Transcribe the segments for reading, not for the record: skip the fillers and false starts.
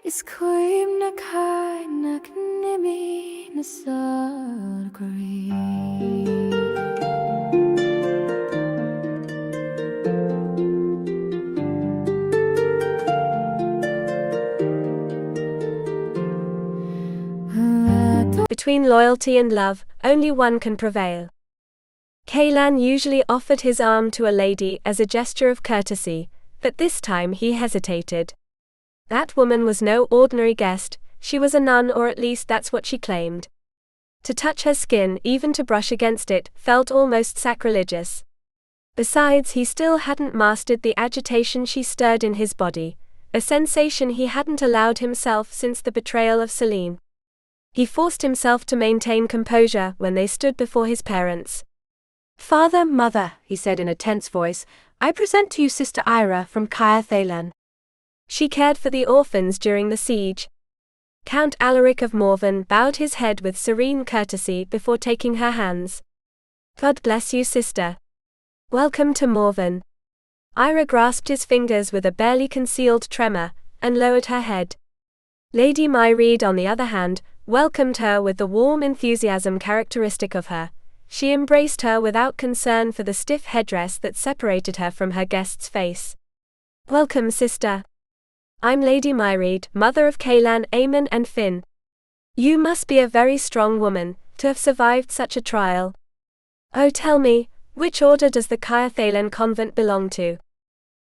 Iskuim na kai naknimi na sarkari. Between loyalty and love, only one can prevail. Caelan usually offered his arm to a lady as a gesture of courtesy, but this time he hesitated. That woman was no ordinary guest, she was a nun, or at least that's what she claimed. To touch her skin, even to brush against it, felt almost sacrilegious. Besides, he still hadn't mastered the agitation she stirred in his body, a sensation he hadn't allowed himself since the betrayal of Selene. He forced himself to maintain composure when they stood before his parents. "Father, mother," he said in a tense voice, "I present to you Sister Eira from Caer Thalen." She cared for the orphans during the siege. Count Alaric of Morven bowed his head with serene courtesy before taking her hands. "God bless you, sister. Welcome to Morven." Eira grasped his fingers with a barely concealed tremor, and lowered her head. Lady Mairead, on the other hand, welcomed her with the warm enthusiasm characteristic of her. She embraced her without concern for the stiff headdress that separated her from her guest's face. "Welcome, sister. I'm Lady Mairead, mother of Caelan, Eamon and Finn. You must be a very strong woman, to have survived such a trial. Oh, tell me, which order does the Caer Thalen convent belong to?"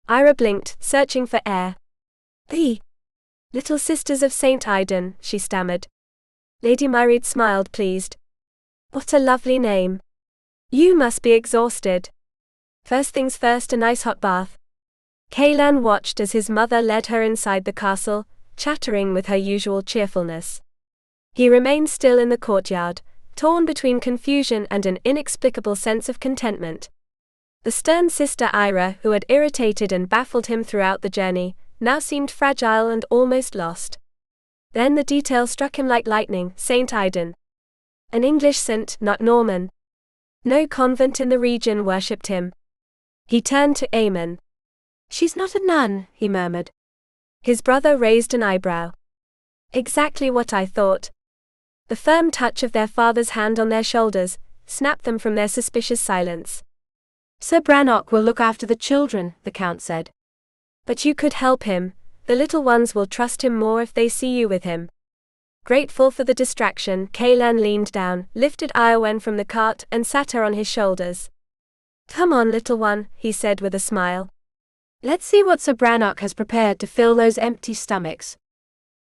Eira blinked, searching for air. "The Little Sisters of St. Aidan," she stammered. Lady Mairead smiled, pleased. "What a lovely name. You must be exhausted. First things first, a nice hot bath." Caelan watched as his mother led her inside the castle, chattering with her usual cheerfulness. He remained still in the courtyard, torn between confusion and an inexplicable sense of contentment. The stern sister Eira, who had irritated and baffled him throughout the journey, now seemed fragile and almost lost. Then the detail struck him like lightning: St. Aidan. An English saint, not Norman. No convent in the region worshipped him. He turned to Eamon. "She's not a nun," he murmured. His brother raised an eyebrow. "Exactly what I thought." The firm touch of their father's hand on their shoulders snapped them from their suspicious silence. "Sir Brannock will look after the children," the count said. "But you could help him. The little ones will trust him more if they see you with him." Grateful for the distraction, Caelan leaned down, lifted Eowyn from the cart, and sat her on his shoulders. "Come on, little one," he said with a smile. "Let's see what Sir Brannock has prepared to fill those empty stomachs."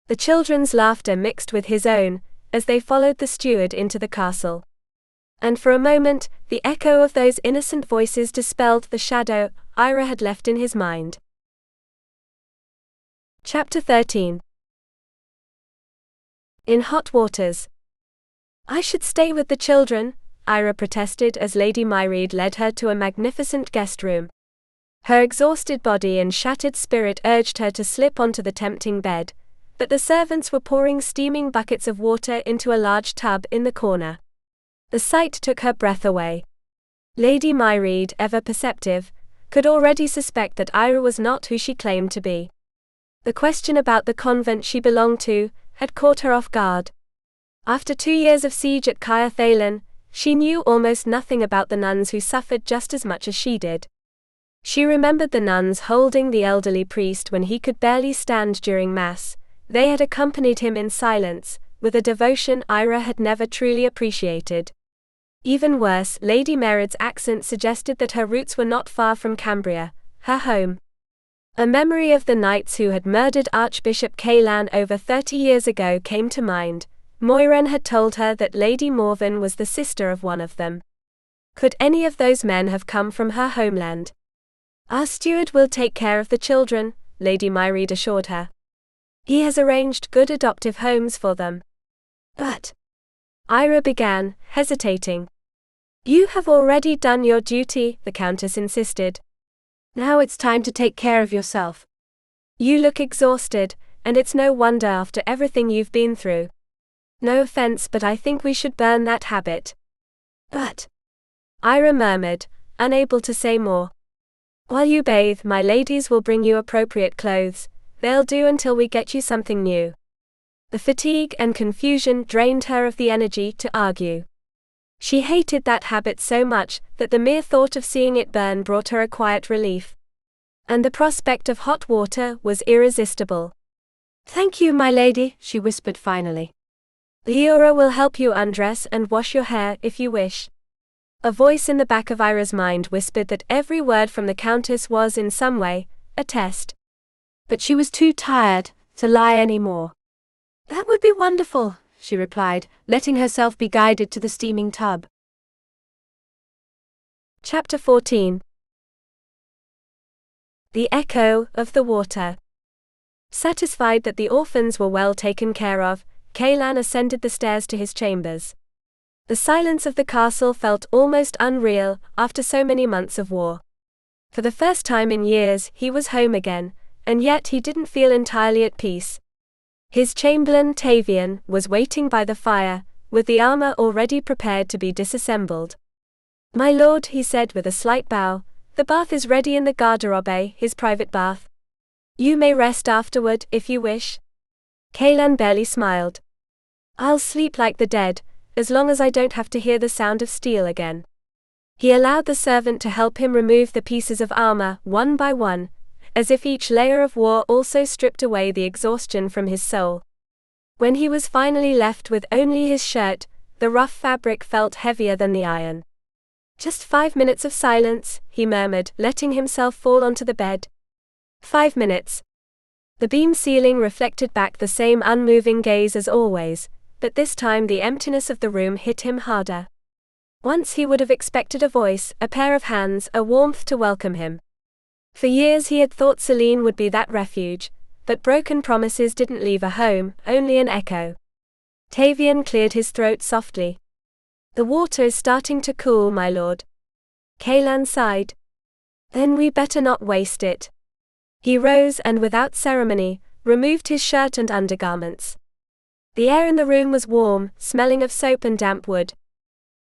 The children's laughter mixed with his own, as they followed the steward into the castle. And for a moment, the echo of those innocent voices dispelled the shadow Eira had left in his mind. Chapter 13. In hot waters. "I should stay with the children," Eira protested as Lady Mairead led her to a magnificent guest room. Her exhausted body and shattered spirit urged her to slip onto the tempting bed, but the servants were pouring steaming buckets of water into a large tub in the corner. The sight took her breath away. Lady Mairead, ever perceptive, could already suspect that Eira was not who she claimed to be. The question about the convent she belonged to had caught her off guard. After 2 years of siege at Caer Thalen, she knew almost nothing about the nuns who suffered just as much as she did. She remembered the nuns holding the elderly priest when he could barely stand during Mass. They had accompanied him in silence, with a devotion Eira had never truly appreciated. Even worse, Lady Mairead's accent suggested that her roots were not far from Cambria, her home. A memory of the knights who had murdered Archbishop Caelan over 30 years ago came to mind. Moiren had told her that Lady Morven was the sister of one of them. Could any of those men have come from her homeland? "Our steward will take care of the children," Lady Mairead assured her. "He has arranged good adoptive homes for them." "But," Eira began, hesitating. "You have already done your duty," the Countess insisted. "Now it's time to take care of yourself. You look exhausted, and it's no wonder after everything you've been through. No offense, but I think we should burn that habit." "But," Eira murmured, unable to say more. "While you bathe, my ladies will bring you appropriate clothes. They'll do until we get you something new. The fatigue and confusion drained her of the energy to argue. She hated that habit so much that the mere thought of seeing it burn brought her a quiet relief. And the prospect of hot water was irresistible. "Thank you, my lady," she whispered finally. "Eira will help you undress and wash your hair if you wish." A voice in the back of Eira's mind whispered that every word from the Countess was in some way a test. But she was too tired to lie any more. "That would be wonderful," she replied, letting herself be guided to the steaming tub. Chapter 14. The Echo of the Water. Satisfied that the orphans were well taken care of, Caelan ascended the stairs to his chambers. The silence of the castle felt almost unreal after so many months of war. For the first time in years he was home again, and yet he didn't feel entirely at peace. His chamberlain Tavian was waiting by the fire, with the armor already prepared to be disassembled. "My lord," he said with a slight bow, "the bath is ready in the garderobe, his private bath. You may rest afterward if you wish." Caelan barely smiled. "I'll sleep like the dead, as long as I don't have to hear the sound of steel again." He allowed the servant to help him remove the pieces of armor one by one, as if each layer of war also stripped away the exhaustion from his soul. When he was finally left with only his shirt, the rough fabric felt heavier than the iron. "Just 5 minutes of silence," he murmured, letting himself fall onto the bed. 5 minutes. The beam ceiling reflected back the same unmoving gaze as always, but this time the emptiness of the room hit him harder. Once he would have expected a voice, a pair of hands, a warmth to welcome him. For years he had thought Selene would be that refuge, but broken promises didn't leave a home, only an echo. Tavian cleared his throat softly. "The water is starting to cool, my lord." Caelan sighed. "Then we better not waste it." He rose and without ceremony, removed his shirt and undergarments. The air in the room was warm, smelling of soap and damp wood.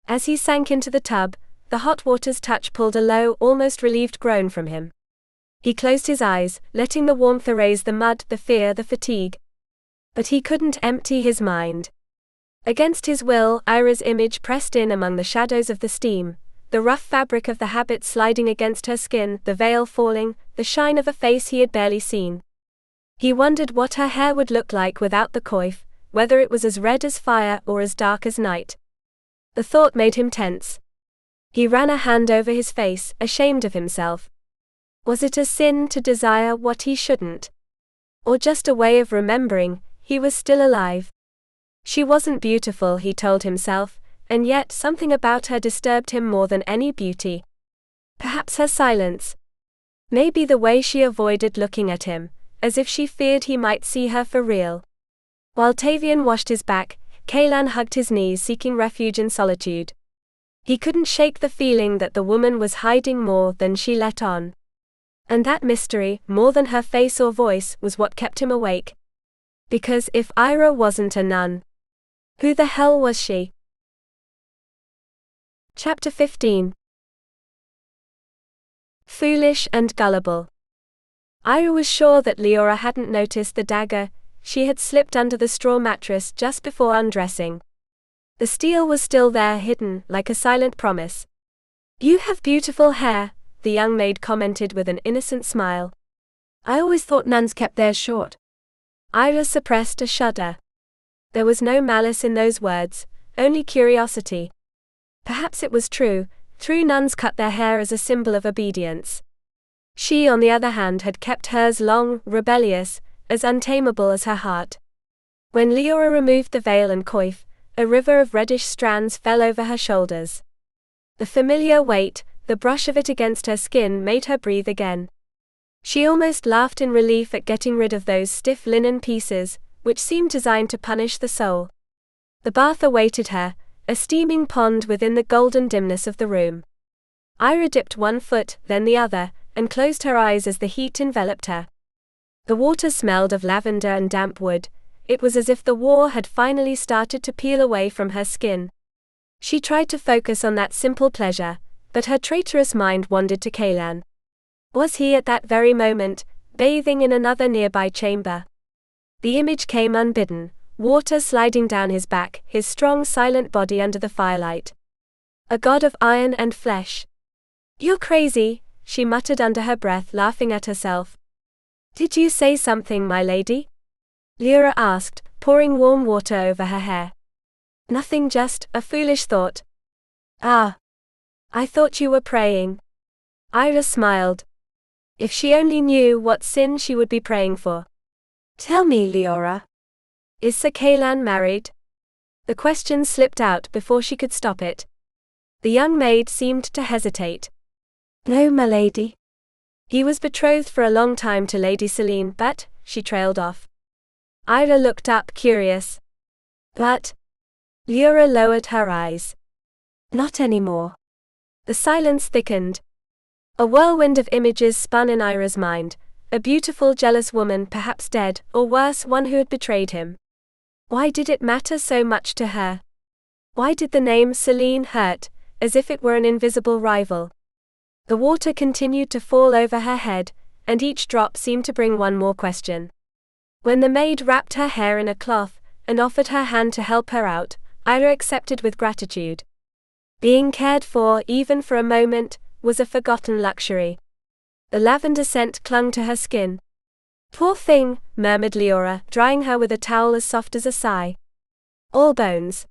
As he sank into the tub, the hot water's touch pulled a low, almost relieved groan from him. He closed his eyes, letting the warmth erase the mud, the fear, the fatigue. But he couldn't empty his mind. Against his will, Eira's image pressed in among the shadows of the steam, the rough fabric of the habit sliding against her skin, the veil falling, the shine of a face he had barely seen. He wondered what her hair would look like without the coif, whether it was as red as fire or as dark as night. The thought made him tense. He ran a hand over his face, ashamed of himself. Was it a sin to desire what he shouldn't? Or just a way of remembering he was still alive? She wasn't beautiful, he told himself, and yet something about her disturbed him more than any beauty. Perhaps her silence. Maybe the way she avoided looking at him, as if she feared he might see her for real. While Tavian washed his back, Caelan hugged his knees, seeking refuge in solitude. He couldn't shake the feeling that the woman was hiding more than she let on. And that mystery, more than her face or voice, was what kept him awake. Because if Eira wasn't a nun, who the hell was she? Chapter 15. Foolish and gullible. Eira was sure that Leora hadn't noticed the dagger she had slipped under the straw mattress just before undressing. The steel was still there, hidden, like a silent promise. "You have beautiful hair," the young maid commented with an innocent smile. "I always thought nuns kept theirs short." Eira suppressed a shudder. There was no malice in those words, only curiosity. Perhaps it was true nuns cut their hair as a symbol of obedience. She, on the other hand, had kept hers long, rebellious, as untamable as her heart. When Leora removed the veil and coif, a river of reddish strands fell over her shoulders. The familiar weight, the brush of it against her skin, made her breathe again. She almost laughed in relief at getting rid of those stiff linen pieces, which seemed designed to punish the soul. The bath awaited her, a steaming pond within the golden dimness of the room. Eira dipped one foot, then the other, and closed her eyes as the heat enveloped her. The water smelled of lavender and damp wood. It was as if the war had finally started to peel away from her skin. She tried to focus on that simple pleasure, but her traitorous mind wandered to Caelan. Was he at that very moment bathing in another nearby chamber. The image came unbidden, water sliding down his back, his strong silent body under the firelight. A god of iron and flesh. "You're crazy," she muttered under her breath, laughing at herself. "Did you say something, my lady?" Lyra asked, pouring warm water over her hair. "Nothing, just a foolish thought." "Ah. I thought you were praying." Eira smiled. If she only knew what sin she would be praying for. "Tell me, Lyra. Is Sir Caelan married?" The question slipped out before she could stop it. The young maid seemed to hesitate. "No, my lady." "He was betrothed for a long time to Lady Selene, but," she trailed off. Eira looked up, curious. "But?" Lyra lowered her eyes. "Not anymore." The silence thickened. A whirlwind of images spun in Eira's mind, a beautiful, jealous woman, perhaps dead, or worse, one who had betrayed him. Why did it matter so much to her? Why did the name Selene hurt, as if it were an invisible rival? The water continued to fall over her head, and each drop seemed to bring one more question. When the maid wrapped her hair in a cloth, and offered her hand to help her out, Eira accepted with gratitude. Being cared for, even for a moment, was a forgotten luxury. The lavender scent clung to her skin. "Poor thing," murmured Lyra, drying her with a towel as soft as a sigh. "All bones.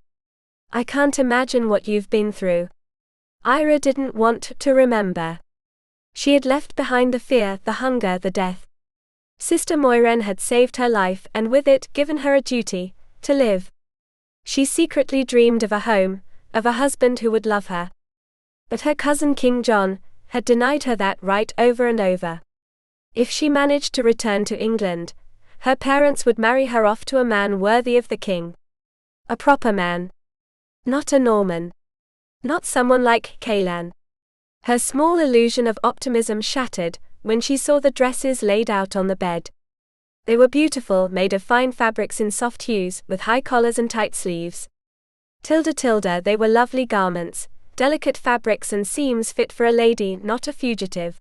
I can't imagine what you've been through." Eira didn't want to remember. She had left behind the fear, the hunger, the death. Sister Moiren had saved her life and with it given her a duty, to live. She secretly dreamed of a home, of a husband who would love her. But her cousin King John had denied her that right over and over. If she managed to return to England, her parents would marry her off to a man worthy of the king. A proper man. Not a Norman. Not someone like Caelan. Her small illusion of optimism shattered when she saw the dresses laid out on the bed. They were beautiful, made of fine fabrics in soft hues, with high collars and tight sleeves. Tilda, they were lovely garments, delicate fabrics and seams fit for a lady, not a fugitive.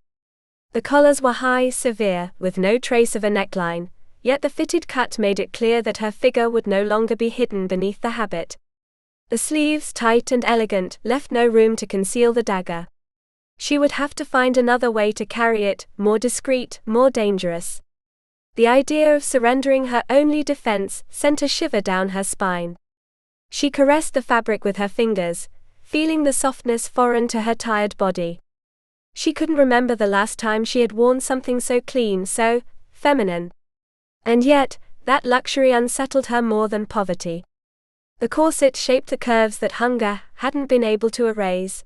The collars were high, severe, with no trace of a neckline, yet the fitted cut made it clear that her figure would no longer be hidden beneath the habit. The sleeves, tight and elegant, left no room to conceal the dagger. She would have to find another way to carry it, more discreet, more dangerous. The idea of surrendering her only defense sent a shiver down her spine. She caressed the fabric with her fingers, feeling the softness foreign to her tired body. She couldn't remember the last time she had worn something so clean, so feminine. And yet, that luxury unsettled her more than poverty. The corset shaped the curves that hunger hadn't been able to erase.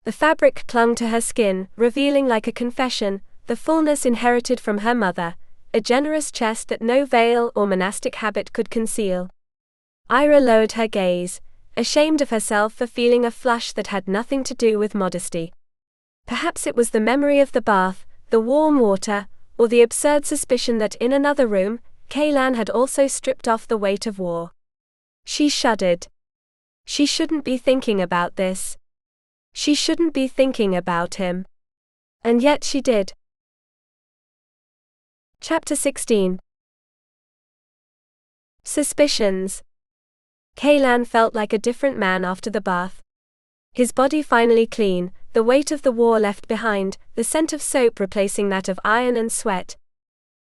The fabric clung to her skin, revealing like a confession, the fullness inherited from her mother, a generous chest that no veil or monastic habit could conceal. Eira lowered her gaze, ashamed of herself for feeling a flush that had nothing to do with modesty. Perhaps it was the memory of the bath, the warm water, or the absurd suspicion that in another room, Caelan had also stripped off the weight of war. She shuddered. She shouldn't be thinking about this. She shouldn't be thinking about him. And yet she did. Chapter 16. Suspicions. Caelan felt like a different man after the bath. His body finally clean, the weight of the war left behind, the scent of soap replacing that of iron and sweat.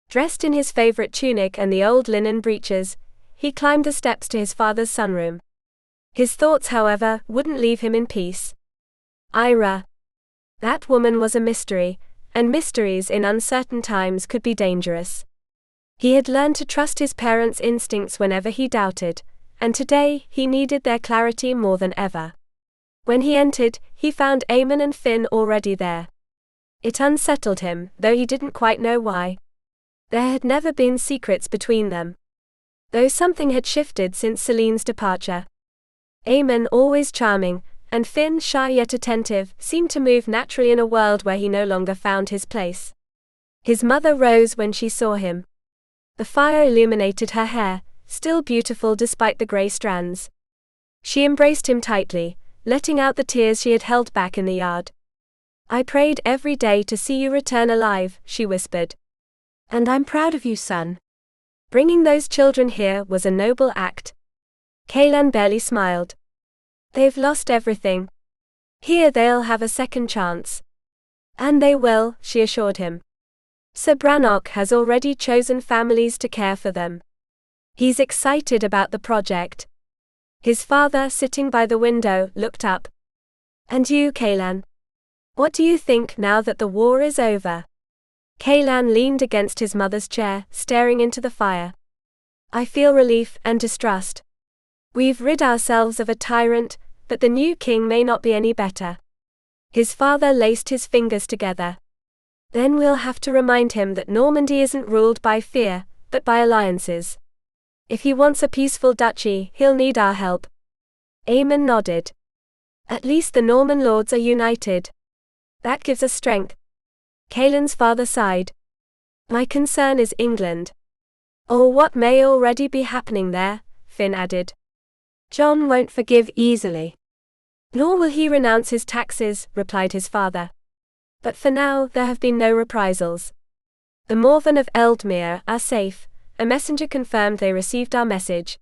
Dressed in his favorite tunic and the old linen breeches, he climbed the steps to his father's sunroom. His thoughts, however, wouldn't leave him in peace. Eira. That woman was a mystery, and mysteries in uncertain times could be dangerous. He had learned to trust his parents' instincts whenever he doubted, and today he needed their clarity more than ever. When he entered, he found Eamon and Finn already there. It unsettled him, though he didn't quite know why. There had never been secrets between them. Though something had shifted since Selene's departure. Eamon, always charming, and Finn, shy yet attentive, seemed to move naturally in a world where he no longer found his place. His mother rose when she saw him. The fire illuminated her hair, still beautiful despite the grey strands. She embraced him tightly, letting out the tears she had held back in the yard. "I prayed every day to see you return alive," she whispered. And I'm proud of you, son. Bringing those children here was a noble act. Caelan barely smiled. They've lost everything. Here they'll have a second chance. And they will, she assured him. Sir Brannock has already chosen families to care for them. He's excited about the project. His father, sitting by the window, looked up. And you, Caelan? What do you think now that the war is over? Caelan leaned against his mother's chair, staring into the fire. I feel relief and distrust. We've rid ourselves of a tyrant, but the new king may not be any better. His father laced his fingers together. Then we'll have to remind him that Normandy isn't ruled by fear, but by alliances. If he wants a peaceful duchy, he'll need our help. Aemon nodded. At least the Norman lords are united. That gives us strength. Caelan's father sighed. My concern is England. Or what may already be happening there, Finn added. John won't forgive easily. Nor will he renounce his taxes, replied his father. But for now there have been no reprisals. The Morven of Eldmere are safe. A messenger confirmed they received our message.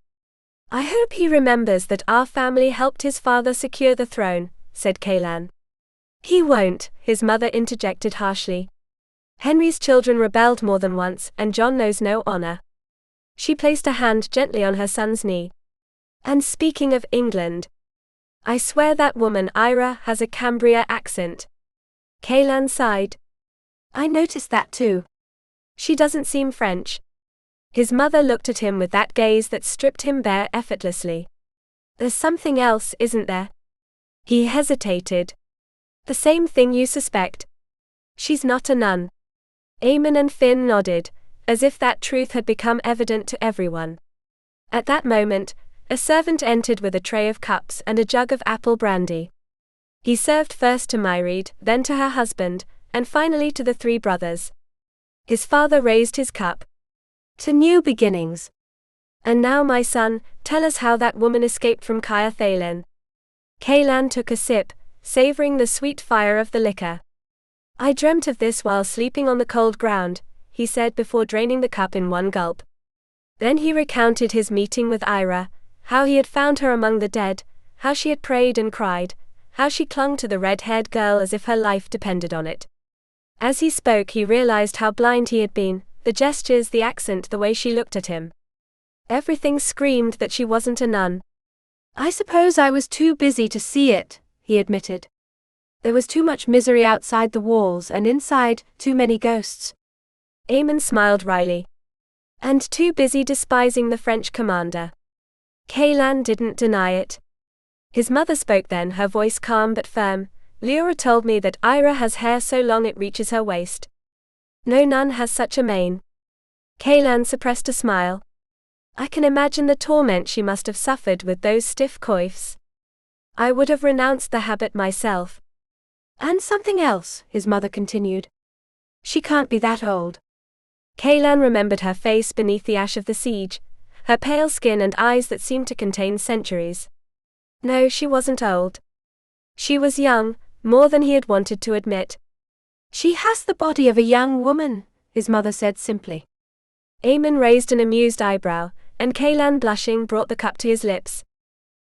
I hope he remembers that our family helped his father secure the throne, said Caelan. He won't, his mother interjected harshly. Henry's children rebelled more than once, and John knows no honor. She placed a hand gently on her son's knee. And speaking of England, I swear that woman Eira has a Cambria accent. Caelan sighed. I noticed that too. She doesn't seem French. His mother looked at him with that gaze that stripped him bare effortlessly. There's something else, isn't there? He hesitated. The same thing you suspect. She's not a nun. Aemon and Finn nodded, as if that truth had become evident to everyone. At that moment, a servant entered with a tray of cups and a jug of apple brandy. He served first to Mairead, then to her husband, and finally to the three brothers. His father raised his cup. To new beginnings. And now, my son, tell us how that woman escaped from Caer Thalen. Caelan took a sip, savoring the sweet fire of the liquor. I dreamt of this while sleeping on the cold ground, he said before draining the cup in one gulp. Then he recounted his meeting with Eira, how he had found her among the dead, how she had prayed and cried, how she clung to the red-haired girl as if her life depended on it. As he spoke, he realized how blind he had been, the gestures, the accent, the way she looked at him. Everything screamed that she wasn't a nun. I suppose I was too busy to see it, he admitted. There was too much misery outside the walls, and inside, too many ghosts. Aemon smiled wryly. And too busy despising the French commander. Caelan didn't deny it. His mother spoke then, her voice calm but firm. Leora told me that Eira has hair so long it reaches her waist. No nun has such a mane. Caelan suppressed a smile. I can imagine the torment she must have suffered with those stiff coifs. I would have renounced the habit myself. And something else, his mother continued. She can't be that old. Caelan remembered her face beneath the ash of the siege, her pale skin and eyes that seemed to contain centuries. No, she wasn't old. She was young, more than he had wanted to admit. She has the body of a young woman, his mother said simply. Aemon raised an amused eyebrow, and Caelan, blushing, brought the cup to his lips.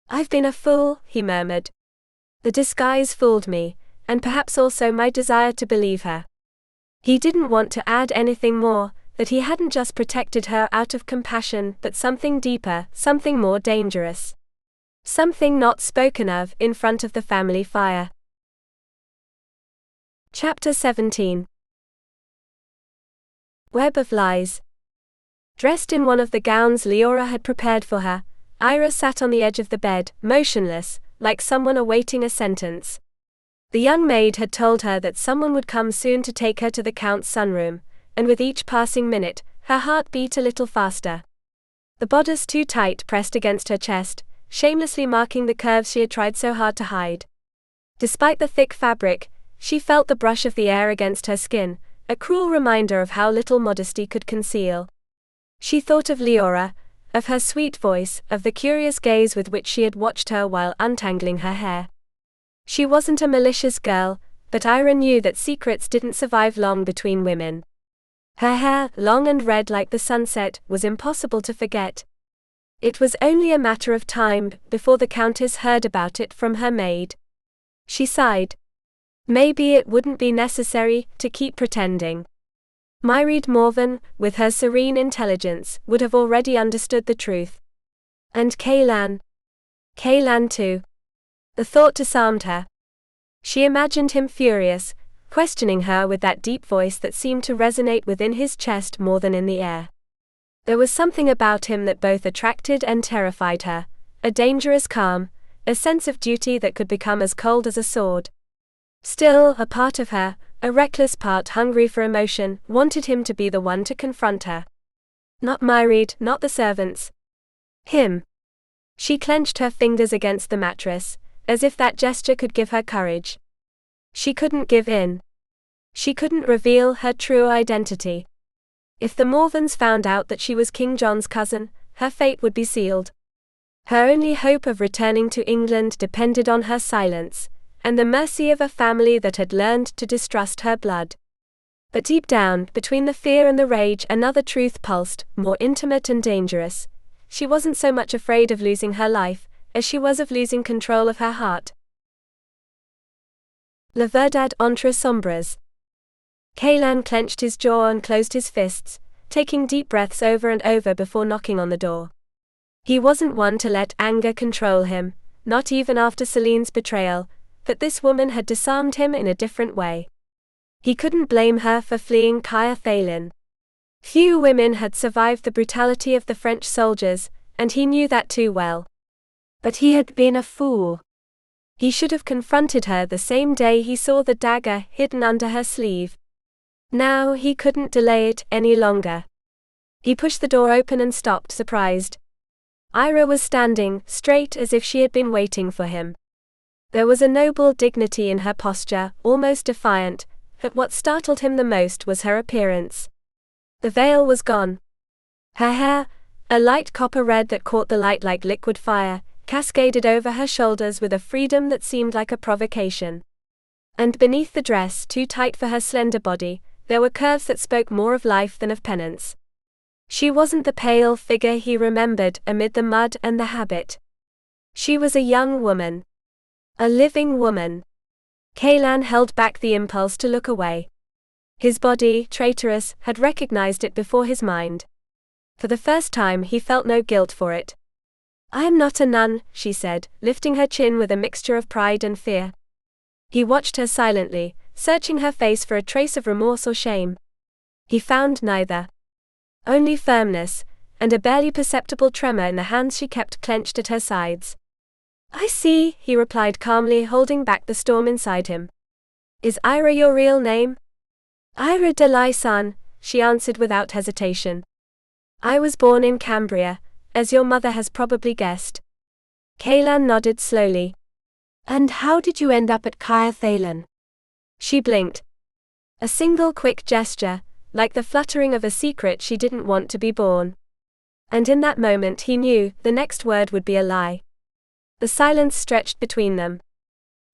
I've been a fool, he murmured. The disguise fooled me, and perhaps also my desire to believe her. He didn't want to add anything more, that he hadn't just protected her out of compassion, but something deeper, something more dangerous. Something not spoken of in front of the family fire. Chapter 17. Web of Lies. Dressed in one of the gowns Leora had prepared for her, Eira sat on the edge of the bed, motionless, like someone awaiting a sentence. The young maid had told her that someone would come soon to take her to the Count's sunroom, and with each passing minute, her heart beat a little faster. The bodice too tight pressed against her chest, shamelessly marking the curves she had tried so hard to hide. Despite the thick fabric, she felt the brush of the air against her skin, a cruel reminder of how little modesty could conceal. She thought of Leora, of her sweet voice, of the curious gaze with which she had watched her while untangling her hair. She wasn't a malicious girl, but Eira knew that secrets didn't survive long between women. Her hair, long and red like the sunset, was impossible to forget. It was only a matter of time before the Countess heard about it from her maid. She sighed. Maybe it wouldn't be necessary to keep pretending. Mairead Morven, with her serene intelligence, would have already understood the truth. And Caelan too. The thought disarmed her. She imagined him furious, questioning her with that deep voice that seemed to resonate within his chest more than in the air. There was something about him that both attracted and terrified her, a dangerous calm, a sense of duty that could become as cold as a sword. Still, a part of her, a reckless part hungry for emotion, wanted him to be the one to confront her. Not Mairead, not the servants. Him. She clenched her fingers against the mattress, as if that gesture could give her courage. She couldn't give in. She couldn't reveal her true identity. If the Morvens found out that she was King John's cousin, her fate would be sealed. Her only hope of returning to England depended on her silence, and the mercy of a family that had learned to distrust her blood. But deep down, between the fear and the rage, another truth pulsed, more intimate and dangerous. She wasn't so much afraid of losing her life, as she was of losing control of her heart. La verdad entre sombras. Caelan clenched his jaw and closed his fists, taking deep breaths over and over before knocking on the door. He wasn't one to let anger control him, not even after Celine's betrayal, but this woman had disarmed him in a different way. He couldn't blame her for fleeing Caer Thalen. Few women had survived the brutality of the French soldiers, and he knew that too well. But he had been a fool. He should have confronted her the same day he saw the dagger hidden under her sleeve. Now he couldn't delay it any longer. He pushed the door open and stopped, surprised. Eira was standing, straight as if she had been waiting for him. There was a noble dignity in her posture, almost defiant, but what startled him the most was her appearance. The veil was gone. Her hair, a light copper red that caught the light like liquid fire, cascaded over her shoulders with a freedom that seemed like a provocation. And beneath the dress, too tight for her slender body, there were curves that spoke more of life than of penance. She wasn't the pale figure he remembered amid the mud and the habit. She was a young woman. A living woman. Caelan held back the impulse to look away. His body, traitorous, had recognized it before his mind. For the first time he felt no guilt for it. "I am not a nun," she said, lifting her chin with a mixture of pride and fear. He watched her silently, searching her face for a trace of remorse or shame. He found neither. Only firmness, and a barely perceptible tremor in the hands she kept clenched at her sides. "I see," he replied calmly, holding back the storm inside him. "Is Eira your real name?" "Eira de Lysarne," she answered without hesitation. "I was born in Cambria, as your mother has probably guessed." Caelan nodded slowly. "And how did you end up at Caer Thalen?" She blinked. A single quick gesture, like the fluttering of a secret she didn't want to be born. And in that moment he knew the next word would be a lie. The silence stretched between them.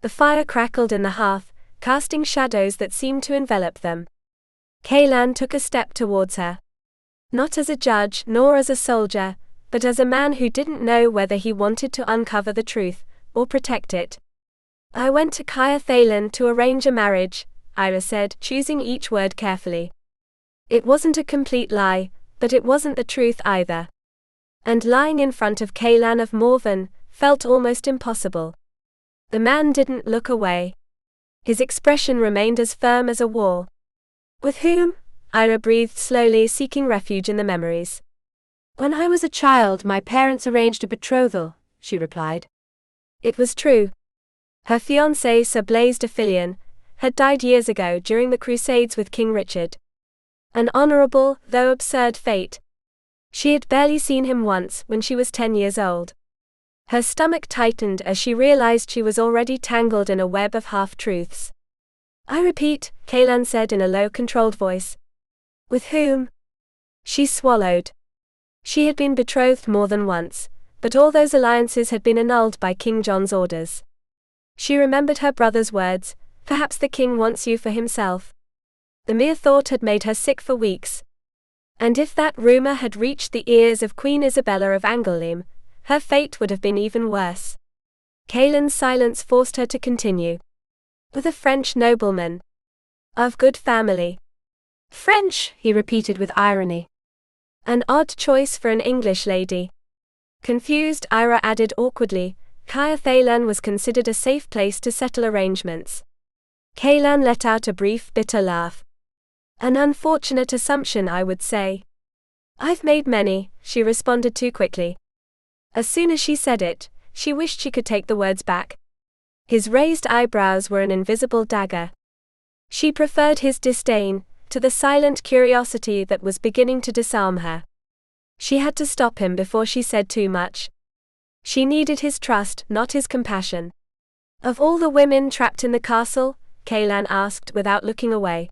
The fire crackled in the hearth, casting shadows that seemed to envelop them. Caelan took a step towards her. Not as a judge nor as a soldier, but as a man who didn't know whether he wanted to uncover the truth, or protect it. "I went to Caer Thalen to arrange a marriage," Eira said, choosing each word carefully. It wasn't a complete lie, but it wasn't the truth either. And lying in front of Caelan of Morven felt almost impossible. The man didn't look away. His expression remained as firm as a wall. "With whom?" Eira breathed slowly, seeking refuge in the memories. "When I was a child, my parents arranged a betrothal," she replied. It was true. Her fiancé, Sir Blaise de Fillion, had died years ago during the Crusades with King Richard. An honorable, though absurd fate. She had barely seen him once when she was 10 years old. Her stomach tightened as she realized she was already tangled in a web of half-truths. "I repeat," Caelan said in a low, controlled voice. "With whom?" She swallowed. She had been betrothed more than once, but all those alliances had been annulled by King John's orders. She remembered her brother's words, "Perhaps the king wants you for himself." The mere thought had made her sick for weeks. And if that rumor had reached the ears of Queen Isabella of Angoulême, her fate would have been even worse. Caelan's silence forced her to continue. With a French nobleman. Of good family. French, he repeated with irony. An odd choice for an English lady. Confused, Eira added awkwardly, Caer Thalen was considered a safe place to settle arrangements. Caelan let out a brief, bitter laugh. An unfortunate assumption, I would say. I've made many, she responded too quickly. As soon as she said it, she wished she could take the words back. His raised eyebrows were an invisible dagger. She preferred his disdain to the silent curiosity that was beginning to disarm her. She had to stop him before she said too much. She needed his trust, not his compassion. Of all the women trapped in the castle, Caelan asked without looking away.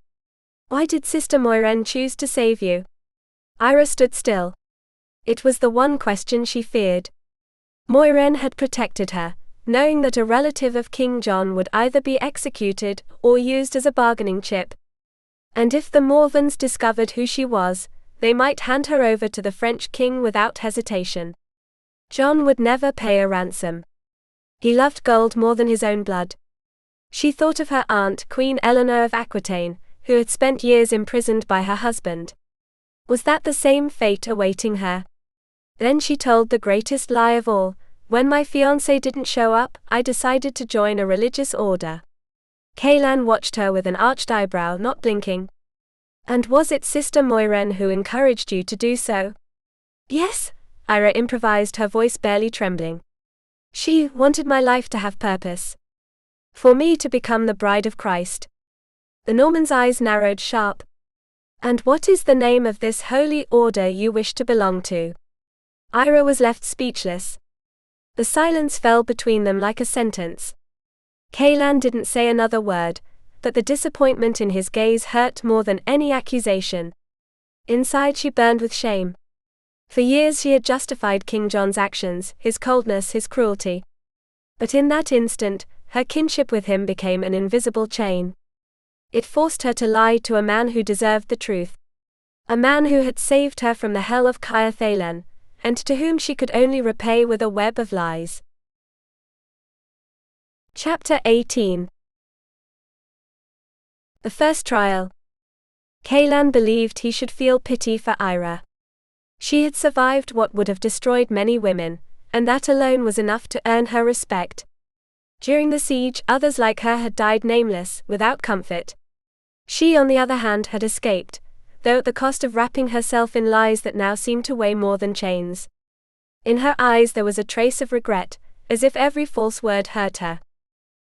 Why did Sister Moiraine choose to save you? Eira stood still. It was the one question she feared. Moiraine had protected her, knowing that a relative of King John would either be executed or used as a bargaining chip. And if the Morvens discovered who she was, they might hand her over to the French king without hesitation. John would never pay a ransom. He loved gold more than his own blood. She thought of her aunt, Queen Eleanor of Aquitaine, who had spent years imprisoned by her husband. Was that the same fate awaiting her? Then she told the greatest lie of all. When my fiancé didn't show up, I decided to join a religious order. Caelan watched her with an arched eyebrow, not blinking. And was it Sister Moiraine who encouraged you to do so? Yes, Eira improvised, her voice barely trembling. She wanted my life to have purpose. For me to become the bride of Christ. The Norman's eyes narrowed sharp. And what is the name of this holy order you wish to belong to? Eira was left speechless. The silence fell between them like a sentence. Caelan didn't say another word, but the disappointment in his gaze hurt more than any accusation. Inside she burned with shame. For years she had justified King John's actions, his coldness, his cruelty. But in that instant, her kinship with him became an invisible chain. It forced her to lie to a man who deserved the truth. A man who had saved her from the hell of Caer Thalen, and to whom she could only repay with a web of lies. Chapter 18. The first trial. Caelan believed he should feel pity for Eira. She had survived what would have destroyed many women, and that alone was enough to earn her respect. During the siege, others like her had died nameless, without comfort. She, on the other hand, had escaped, though at the cost of wrapping herself in lies that now seemed to weigh more than chains. In her eyes there was a trace of regret, as if every false word hurt her.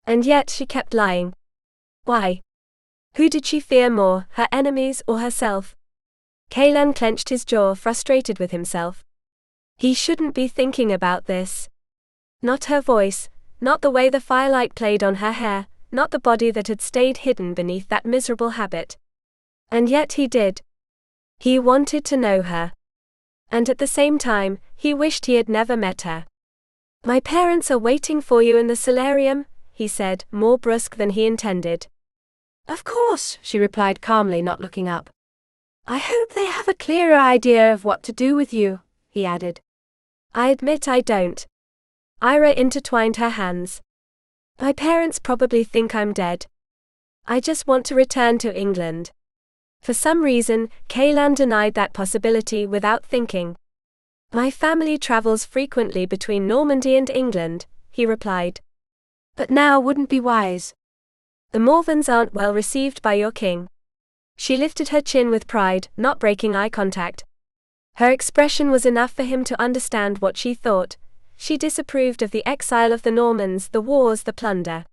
And yet she kept lying. Why? Who did she fear more, her enemies or herself? Caelan clenched his jaw, frustrated with himself. He shouldn't be thinking about this. Not her voice, not the way the firelight played on her hair, not the body that had stayed hidden beneath that miserable habit. And yet he did. He wanted to know her. And at the same time, he wished he had never met her. My parents are waiting for you in the solarium, he said, more brusque than he intended. Of course, she replied calmly, not looking up. I hope they have a clearer idea of what to do with you, he added. I admit I don't. Eira intertwined her hands. My parents probably think I'm dead. I just want to return to England. For some reason, Caelan denied that possibility without thinking. My family travels frequently between Normandy and England, he replied. But now wouldn't be wise. The Morvens aren't well received by your king. She lifted her chin with pride, not breaking eye contact. Her expression was enough for him to understand what she thought. She disapproved of the exile of the Normans, the wars, the plunder.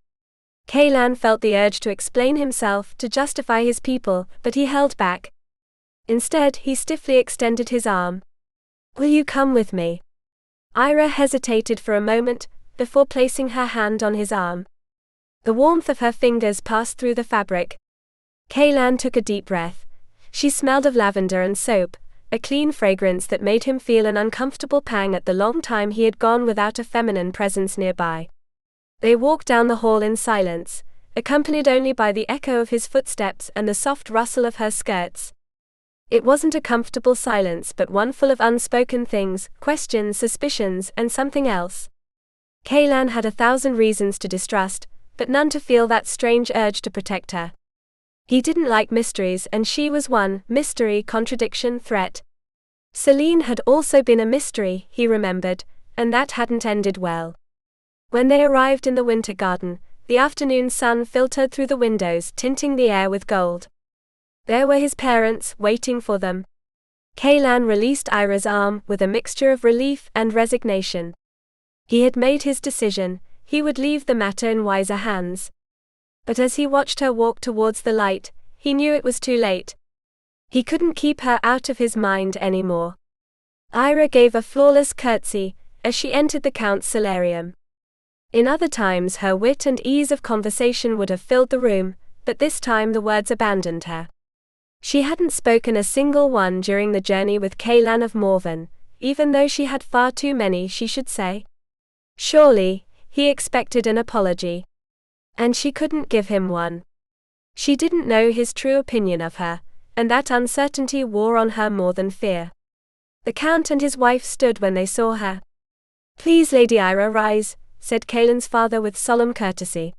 Caelan felt the urge to explain himself, to justify his people, but he held back. Instead, he stiffly extended his arm. Will you come with me? Eira hesitated for a moment, before placing her hand on his arm. The warmth of her fingers passed through the fabric. Caelan took a deep breath. She smelled of lavender and soap, a clean fragrance that made him feel an uncomfortable pang at the long time he had gone without a feminine presence nearby. They walked down the hall in silence, accompanied only by the echo of his footsteps and the soft rustle of her skirts. It wasn't a comfortable silence, but one full of unspoken things, questions, suspicions, and something else. Caelan had 1,000 reasons to distrust, but none to feel that strange urge to protect her. He didn't like mysteries, and she was one: mystery, contradiction, threat. Selene had also been a mystery, he remembered, and that hadn't ended well. When they arrived in the winter garden, the afternoon sun filtered through the windows, tinting the air with gold. There were his parents, waiting for them. Caelan released Eira's arm with a mixture of relief and resignation. He had made his decision, he would leave the matter in wiser hands. But as he watched her walk towards the light, he knew it was too late. He couldn't keep her out of his mind anymore. Eira gave a flawless curtsy as she entered the Count's solarium. In other times her wit and ease of conversation would have filled the room, but this time the words abandoned her. She hadn't spoken a single one during the journey with Caelan of Morven, even though she had far too many she should say. Surely, he expected an apology. And she couldn't give him one. She didn't know his true opinion of her, and that uncertainty wore on her more than fear. The Count and his wife stood when they saw her. "Please, Lady Eira, rise," said Caelan's father with solemn courtesy.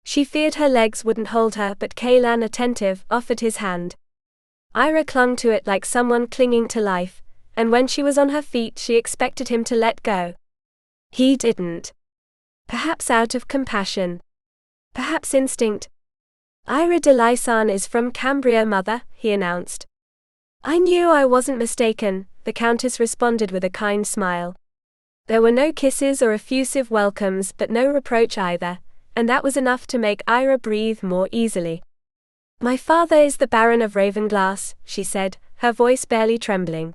She feared her legs wouldn't hold her, but Caelan, attentive, offered his hand. Eira clung to it like someone clinging to life, and when she was on her feet she expected him to let go. He didn't. Perhaps out of compassion. Perhaps instinct. "Eira de Lysarne is from Cambria, mother," he announced. "I knew I wasn't mistaken," the Countess responded with a kind smile. There were no kisses or effusive welcomes, but no reproach either, and that was enough to make Eira breathe more easily. "My father is the Baron of Ravenglass," she said, her voice barely trembling.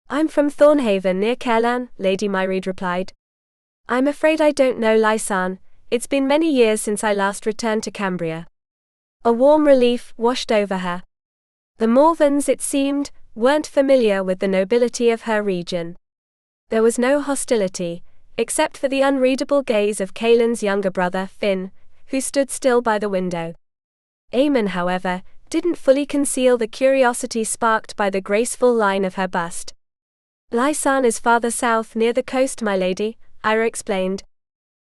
"I'm from Thornhaven near Caerlan," Lady Myreed replied. "I'm afraid I don't know Lysarne. It's been many years since I last returned to Cambria." A warm relief washed over her. The Morvens, it seemed, weren't familiar with the nobility of her region. There was no hostility, except for the unreadable gaze of Caelan's younger brother, Finn, who stood still by the window. Aemon, however, didn't fully conceal the curiosity sparked by the graceful line of her bust. "Lysarne is farther south near the coast, my lady," Eira explained.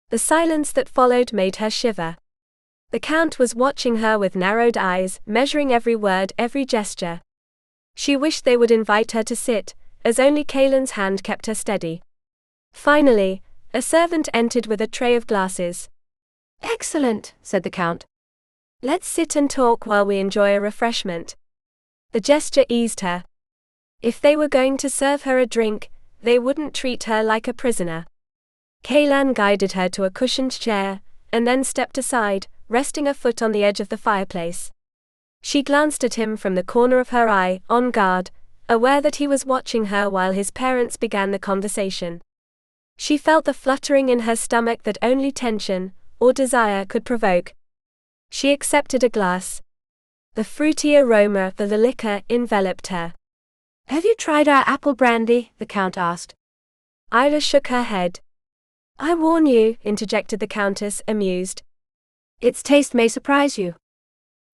The silence that followed made her shiver. The Count was watching her with narrowed eyes, measuring every word, every gesture. She wished they would invite her to sit, as only Caelan's hand kept her steady. Finally, a servant entered with a tray of glasses. "Excellent," said the Count. "Let's sit and talk while we enjoy a refreshment." The gesture eased her. If they were going to serve her a drink, they wouldn't treat her like a prisoner. Caelan guided her to a cushioned chair, and then stepped aside, resting a foot on the edge of the fireplace. She glanced at him from the corner of her eye, on guard, aware that he was watching her while his parents began the conversation. She felt the fluttering in her stomach that only tension, or desire, could provoke. She accepted a glass. The fruity aroma of the liquor enveloped her. "Have you tried our apple brandy?" the Count asked. Eira shook her head. "I warn you," interjected the Countess, amused. "Its taste may surprise you."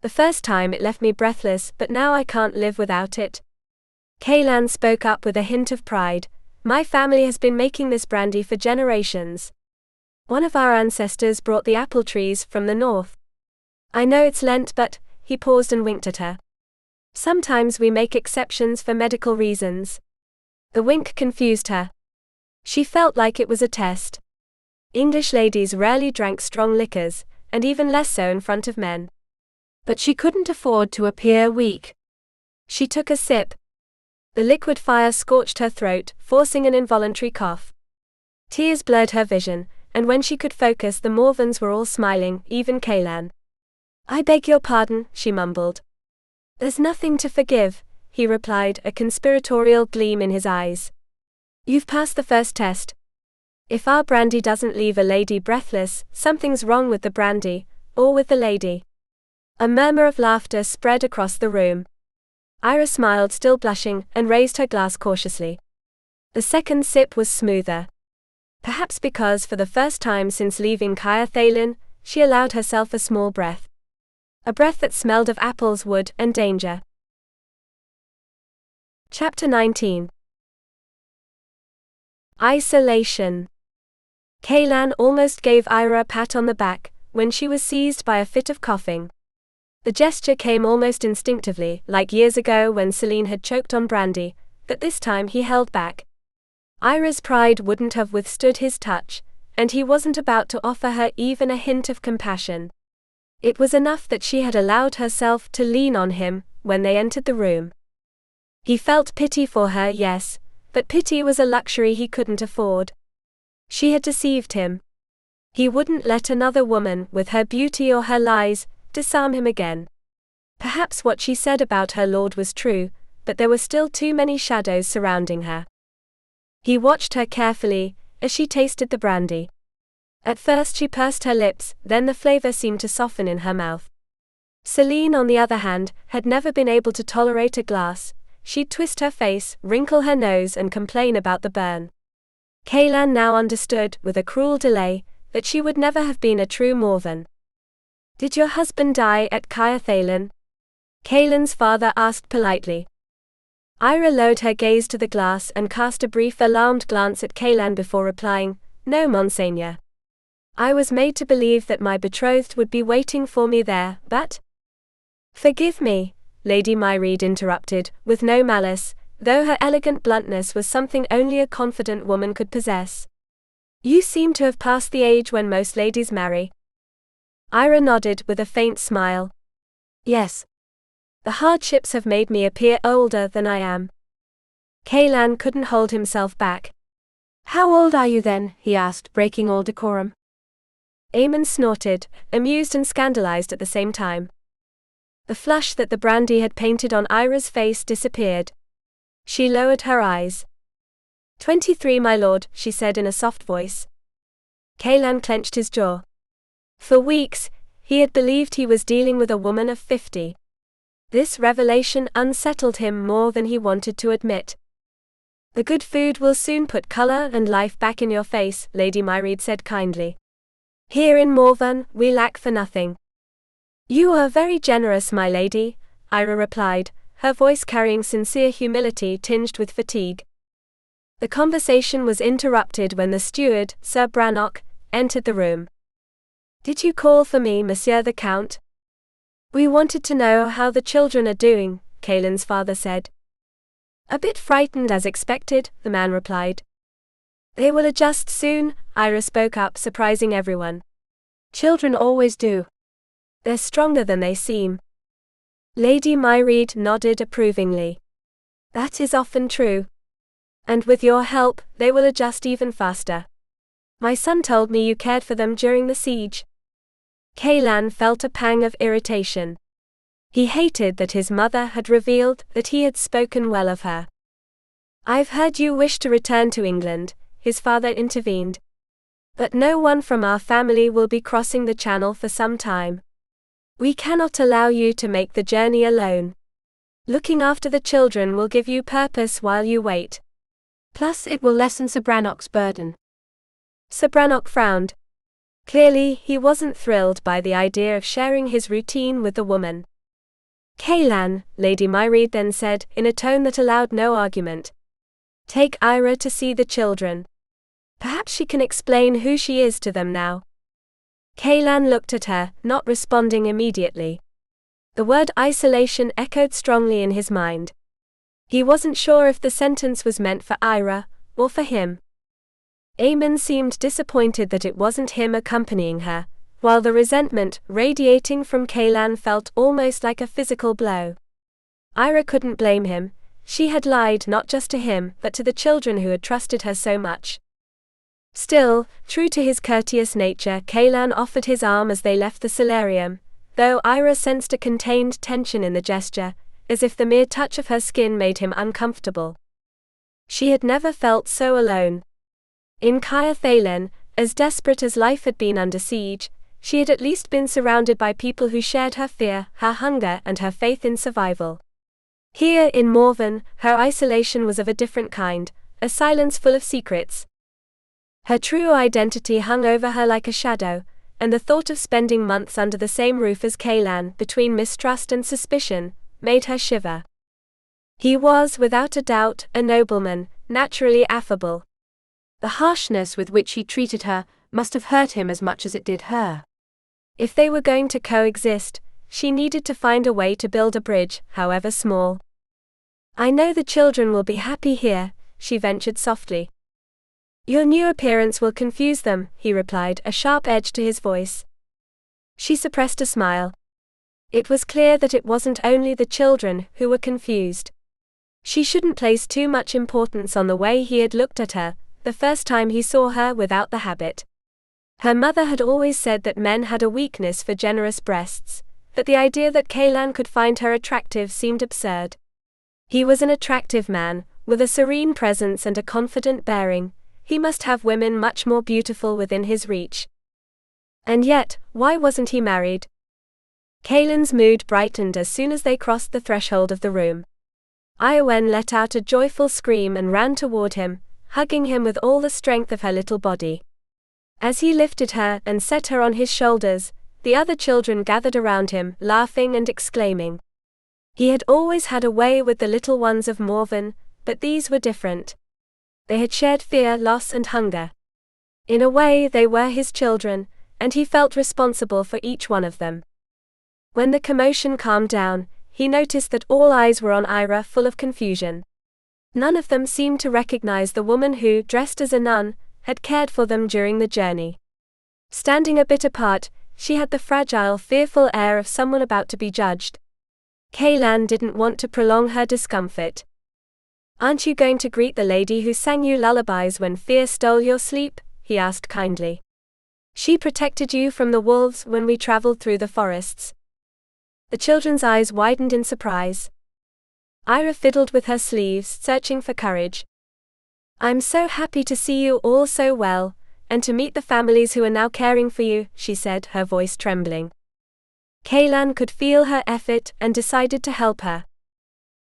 "The first time it left me breathless, but now I can't live without it." Caelan spoke up with a hint of pride. "My family has been making this brandy for generations. One of our ancestors brought the apple trees from the north. I know it's Lent, but," he paused and winked at her. "Sometimes we make exceptions for medical reasons." The wink confused her. She felt like it was a test. English ladies rarely drank strong liquors, and even less so in front of men. But she couldn't afford to appear weak. She took a sip. The liquid fire scorched her throat, forcing an involuntary cough. Tears blurred her vision, and when she could focus, the Morvens were all smiling, even Caelan. "I beg your pardon," she mumbled. "There's nothing to forgive," he replied, a conspiratorial gleam in his eyes. "You've passed the first test. If our brandy doesn't leave a lady breathless, something's wrong with the brandy, or with the lady." A murmur of laughter spread across the room. Eira smiled, still blushing, and raised her glass cautiously. The second sip was smoother. Perhaps because for the first time since leaving Caer Thalen, she allowed herself a small breath. A breath that smelled of apples, wood, and danger. Chapter 19. Isolation. Caelan almost gave Eira a pat on the back when she was seized by a fit of coughing. The gesture came almost instinctively, like years ago when Celine had choked on brandy, but this time he held back. Eira's pride wouldn't have withstood his touch, and he wasn't about to offer her even a hint of compassion. It was enough that she had allowed herself to lean on him when they entered the room. He felt pity for her, yes, but pity was a luxury he couldn't afford. She had deceived him. He wouldn't let another woman, with her beauty or her lies, disarm him again. Perhaps what she said about her lord was true, but there were still too many shadows surrounding her. He watched her carefully as she tasted the brandy. At first she pursed her lips, then the flavor seemed to soften in her mouth. Celine, on the other hand, had never been able to tolerate a glass. She'd twist her face, wrinkle her nose, and complain about the burn. Caelan now understood, with a cruel delay, that she would never have been a true Morven. "Did your husband die at Caer Thalen?" Caelan's father asked politely. Eira lowered her gaze to the glass and cast a brief alarmed glance at Caelan before replying, "No, Monseigneur. I was made to believe that my betrothed would be waiting for me there, but—" "Forgive me," Lady Myreed interrupted, with no malice, though her elegant bluntness was something only a confident woman could possess. "You seem to have passed the age when most ladies marry." Eira nodded with a faint smile. "Yes. The hardships have made me appear older than I am." Caelan couldn't hold himself back. "How old are you then?" he asked, breaking all decorum. Eamon snorted, amused and scandalized at the same time. The flush that the brandy had painted on Eira's face disappeared. She lowered her eyes. 23, my lord, she said in a soft voice. Caelan clenched his jaw. For weeks, he had believed he was dealing with a woman of 50. This revelation unsettled him more than he wanted to admit. "The good food will soon put color and life back in your face," Lady Myreed said kindly. "Here in Morven, we lack for nothing." "You are very generous, my lady," Eira replied, her voice carrying sincere humility tinged with fatigue. The conversation was interrupted when the steward, Sir Brannock, entered the room. "Did you call for me, Monsieur the Count?" "We wanted to know how the children are doing," Caelan's father said. "A bit frightened as expected," the man replied. "They will adjust soon," Eira spoke up, surprising everyone. "Children always do. They're stronger than they seem." Lady Myreed nodded approvingly. "That is often true. And with your help, they will adjust even faster. My son told me you cared for them during the siege." Caelan felt a pang of irritation. He hated that his mother had revealed that he had spoken well of her. "I've heard you wish to return to England," his father intervened. "But no one from our family will be crossing the Channel for some time. We cannot allow you to make the journey alone. Looking after the children will give you purpose while you wait. Plus it will lessen Sir Brannock's burden." Sir Brannock frowned. Clearly, he wasn't thrilled by the idea of sharing his routine with the woman. "Caelan," Lady Myreed then said, in a tone that allowed no argument. "Take Eira to see the children. Perhaps she can explain who she is to them now." Caelan looked at her, not responding immediately. The word isolation echoed strongly in his mind. He wasn't sure if the sentence was meant for Eira, or for him. Eamon seemed disappointed that it wasn't him accompanying her, while the resentment radiating from Caelan felt almost like a physical blow. Eira couldn't blame him. She had lied not just to him, but to the children who had trusted her so much. Still, true to his courteous nature, Caelan offered his arm as they left the solarium, though Eira sensed a contained tension in the gesture, as if the mere touch of her skin made him uncomfortable. She had never felt so alone. In Caer Thalen, as desperate as life had been under siege, she had at least been surrounded by people who shared her fear, her hunger, and her faith in survival. Here in Morven, her isolation was of a different kind, a silence full of secrets. Her true identity hung over her like a shadow, and the thought of spending months under the same roof as Caelan, between mistrust and suspicion, made her shiver. He was, without a doubt, a nobleman, naturally affable. The harshness with which he treated her must have hurt him as much as it did her. If they were going to coexist, she needed to find a way to build a bridge, however small. "I know the children will be happy here," she ventured softly. "Your new appearance will confuse them," he replied, a sharp edge to his voice. She suppressed a smile. It was clear that it wasn't only the children who were confused. She shouldn't place too much importance on the way he had looked at her, the first time he saw her without the habit. Her mother had always said that men had a weakness for generous breasts, but the idea that Caelan could find her attractive seemed absurd. He was an attractive man, with a serene presence and a confident bearing. He must have women much more beautiful within his reach. And yet, why wasn't he married? Caelan's mood brightened as soon as they crossed the threshold of the room. Eowyn let out a joyful scream and ran toward him, hugging him with all the strength of her little body. As he lifted her and set her on his shoulders, the other children gathered around him, laughing and exclaiming. He had always had a way with the little ones of Morven, but these were different. They had shared fear, loss and hunger. In a way, they were his children, and he felt responsible for each one of them. When the commotion calmed down, he noticed that all eyes were on Eira, full of confusion. None of them seemed to recognize the woman who, dressed as a nun, had cared for them during the journey. Standing a bit apart, she had the fragile, fearful air of someone about to be judged. Caelan didn't want to prolong her discomfort. "Aren't you going to greet the lady who sang you lullabies when fear stole your sleep?" he asked kindly. "She protected you from the wolves when we traveled through the forests." The children's eyes widened in surprise. Eira fiddled with her sleeves, searching for courage. "I'm so happy to see you all so well, and to meet the families who are now caring for you," she said, her voice trembling. Caelan could feel her effort and decided to help her.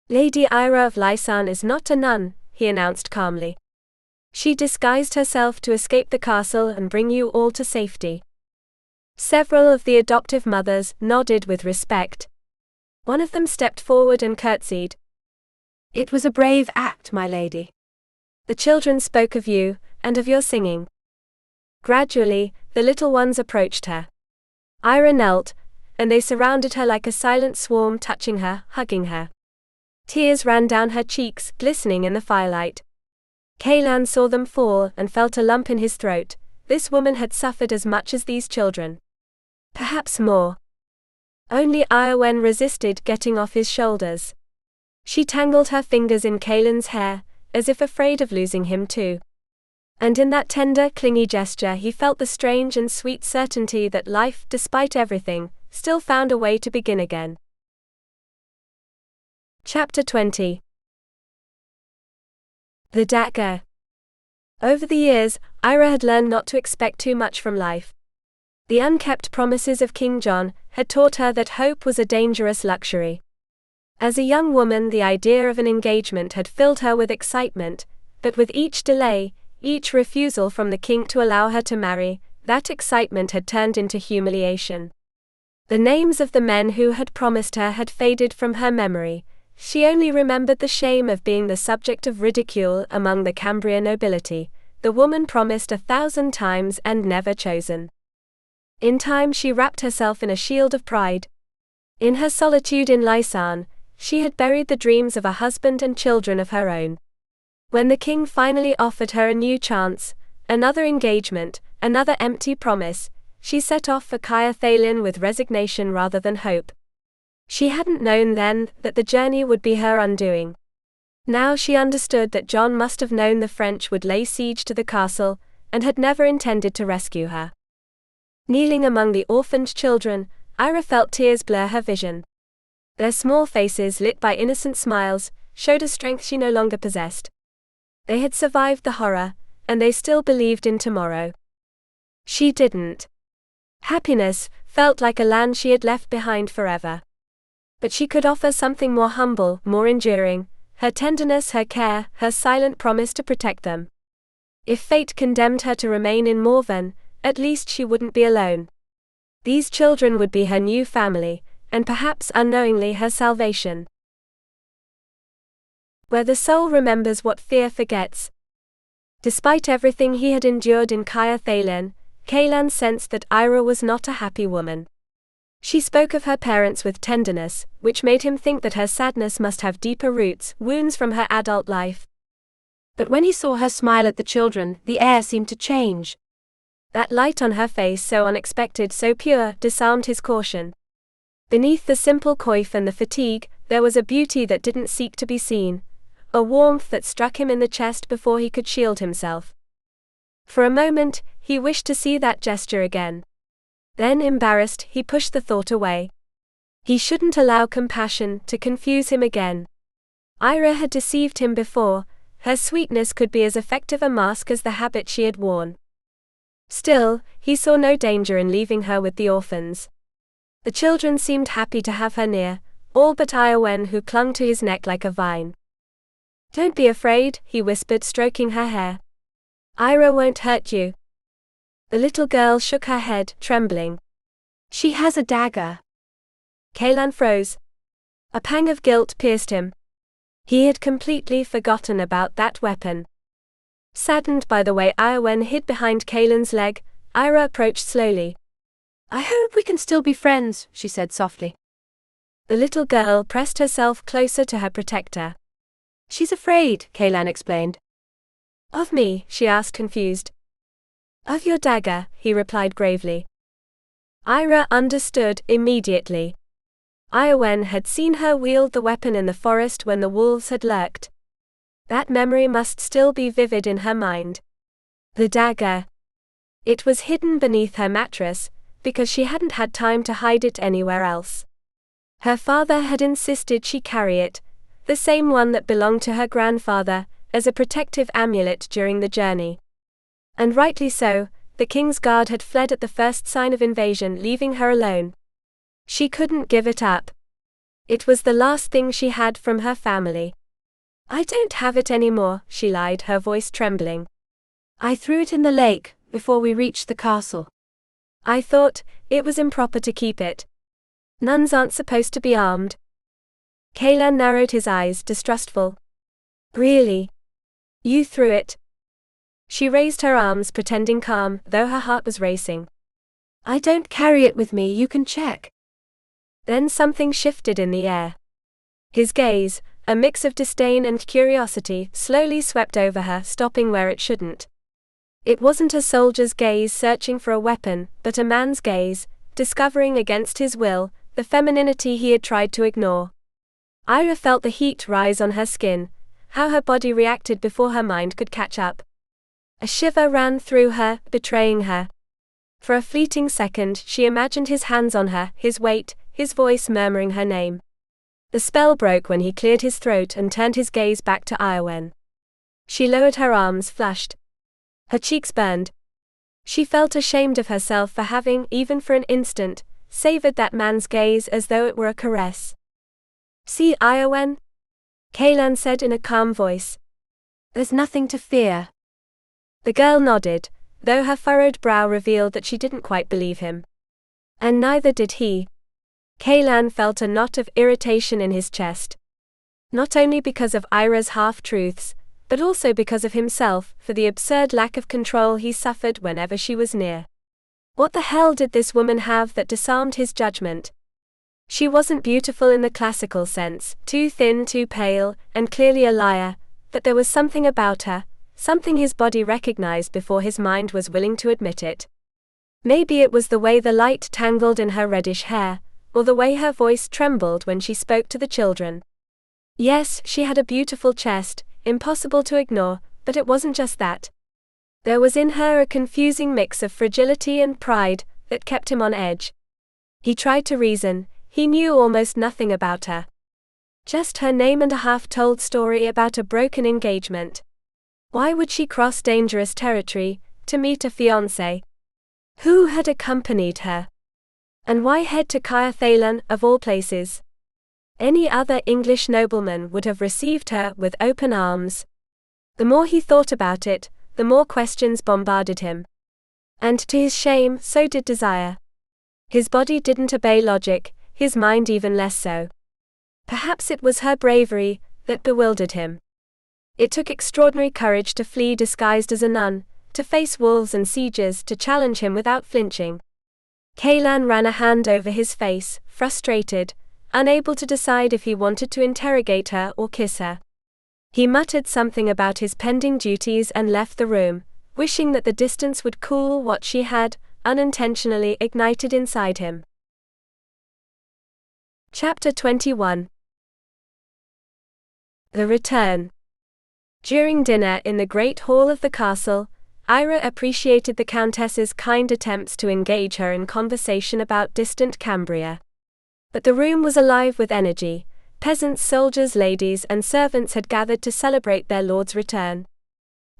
"Lady Eira of Lysarne is not a nun," he announced calmly. "She disguised herself to escape the castle and bring you all to safety." Several of the adoptive mothers nodded with respect. One of them stepped forward and curtsied. "It was a brave act, my lady." "The children spoke of you, and of your singing." Gradually, the little ones approached her. Eira knelt, and they surrounded her like a silent swarm, touching her, hugging her. Tears ran down her cheeks, glistening in the firelight. Caelan saw them fall and felt a lump in his throat. This woman had suffered as much as these children. Perhaps more. Only Eowyn resisted getting off his shoulders. She tangled her fingers in Caelan's hair, as if afraid of losing him too. And in that tender, clingy gesture he felt the strange and sweet certainty that life, despite everything, still found a way to begin again. Chapter 20. The dagger. Over the years, Eira had learned not to expect too much from life. The unkept promises of King John had taught her that hope was a dangerous luxury. As a young woman, the idea of an engagement had filled her with excitement, but with each delay, each refusal from the king to allow her to marry, that excitement had turned into humiliation. The names of the men who had promised her had faded from her memory. She only remembered the shame of being the subject of ridicule among the Cambria nobility, the woman promised 1,000 times and never chosen. In time she wrapped herself in a shield of pride. In her solitude in Lysarne, she had buried the dreams of a husband and children of her own. When the king finally offered her a new chance, another engagement, another empty promise, she set off for Caer Thalen with resignation rather than hope. She hadn't known then that the journey would be her undoing. Now she understood that John must have known the French would lay siege to the castle, and had never intended to rescue her. Kneeling among the orphaned children, Eira felt tears blur her vision. Their small faces, lit by innocent smiles, showed a strength she no longer possessed. They had survived the horror, and they still believed in tomorrow. She didn't. Happiness felt like a land she had left behind forever. But she could offer something more humble, more enduring, her tenderness, her care, her silent promise to protect them. If fate condemned her to remain in Morven, at least she wouldn't be alone. These children would be her new family, and perhaps unknowingly her salvation. Where the soul remembers what fear forgets. Despite everything he had endured in Caer Thalen, Caelan sensed that Eira was not a happy woman. She spoke of her parents with tenderness, which made him think that her sadness must have deeper roots, wounds from her adult life. But when he saw her smile at the children, the air seemed to change. That light on her face, so unexpected, so pure, disarmed his caution. Beneath the simple coif and the fatigue, there was a beauty that didn't seek to be seen, a warmth that struck him in the chest before he could shield himself. For a moment, he wished to see that gesture again. Then, embarrassed, he pushed the thought away. He shouldn't allow compassion to confuse him again. Eira had deceived him before. Her sweetness could be as effective a mask as the habit she had worn. Still, he saw no danger in leaving her with the orphans. The children seemed happy to have her near, all but Eowyn, who clung to his neck like a vine. "Don't be afraid," he whispered, stroking her hair. "Eira won't hurt you." The little girl shook her head, trembling. "She has a dagger." Caelan froze. A pang of guilt pierced him. He had completely forgotten about that weapon. Saddened by the way Eowyn hid behind Caelan's leg, Eira approached slowly. "I hope we can still be friends," she said softly. The little girl pressed herself closer to her protector. "She's afraid," Caelan explained. "Of me?" she asked, confused. "Of your dagger," he replied gravely. Eira understood immediately. Eowyn had seen her wield the weapon in the forest when the wolves had lurked. That memory must still be vivid in her mind. The dagger. It was hidden beneath her mattress, because she hadn't had time to hide it anywhere else. Her father had insisted she carry it, the same one that belonged to her grandfather, as a protective amulet during the journey. And rightly so, the king's guard had fled at the first sign of invasion, leaving her alone. She couldn't give it up. It was the last thing she had from her family. "I don't have it anymore," she lied, her voice trembling. "I threw it in the lake, before we reached the castle." "I thought it was improper to keep it. Nuns aren't supposed to be armed." Caelan narrowed his eyes, distrustful. "Really? You threw it?" She raised her arms, pretending calm, though her heart was racing. "I don't carry it with me, you can check." Then something shifted in the air. His gaze, a mix of disdain and curiosity, slowly swept over her, stopping where it shouldn't. It wasn't a soldier's gaze searching for a weapon, but a man's gaze, discovering against his will, the femininity he had tried to ignore. Eira felt the heat rise on her skin, how her body reacted before her mind could catch up. A shiver ran through her, betraying her. For a fleeting second, she imagined his hands on her, his weight, his voice murmuring her name. The spell broke when he cleared his throat and turned his gaze back to Eowyn. She lowered her arms, flushed. Her cheeks burned. She felt ashamed of herself for having, even for an instant, savored that man's gaze as though it were a caress. "See, Eowyn?" Caelan said in a calm voice. "There's nothing to fear." The girl nodded, though her furrowed brow revealed that she didn't quite believe him. And neither did he. Caelan felt a knot of irritation in his chest. Not only because of Eira's half-truths, but also because of himself, for the absurd lack of control he suffered whenever she was near. What the hell did this woman have that disarmed his judgment? She wasn't beautiful in the classical sense, too thin, too pale, and clearly a liar, but there was something about her, something his body recognized before his mind was willing to admit it. Maybe it was the way the light tangled in her reddish hair, or the way her voice trembled when she spoke to the children. Yes, she had a beautiful chest, impossible to ignore, but it wasn't just that. There was in her a confusing mix of fragility and pride that kept him on edge. He tried to reason. He knew almost nothing about her. Just her name and a half-told story about a broken engagement. Why would she cross dangerous territory to meet a fiancé? Who had accompanied her? And why head to Caer Thalen, of all places? Any other English nobleman would have received her with open arms. The more he thought about it, the more questions bombarded him. And to his shame, so did desire. His body didn't obey logic, his mind even less so. Perhaps it was her bravery that bewildered him. It took extraordinary courage to flee disguised as a nun, to face wolves and sieges, to challenge him without flinching. Caelan ran a hand over his face, frustrated, unable to decide if he wanted to interrogate her or kiss her. He muttered something about his pending duties and left the room, wishing that the distance would cool what she had, unintentionally, ignited inside him. Chapter 21. The Return. During dinner in the great hall of the castle, Eira appreciated the Countess's kind attempts to engage her in conversation about distant Cambria. But the room was alive with energy. Peasants, soldiers, ladies, and servants had gathered to celebrate their lord's return.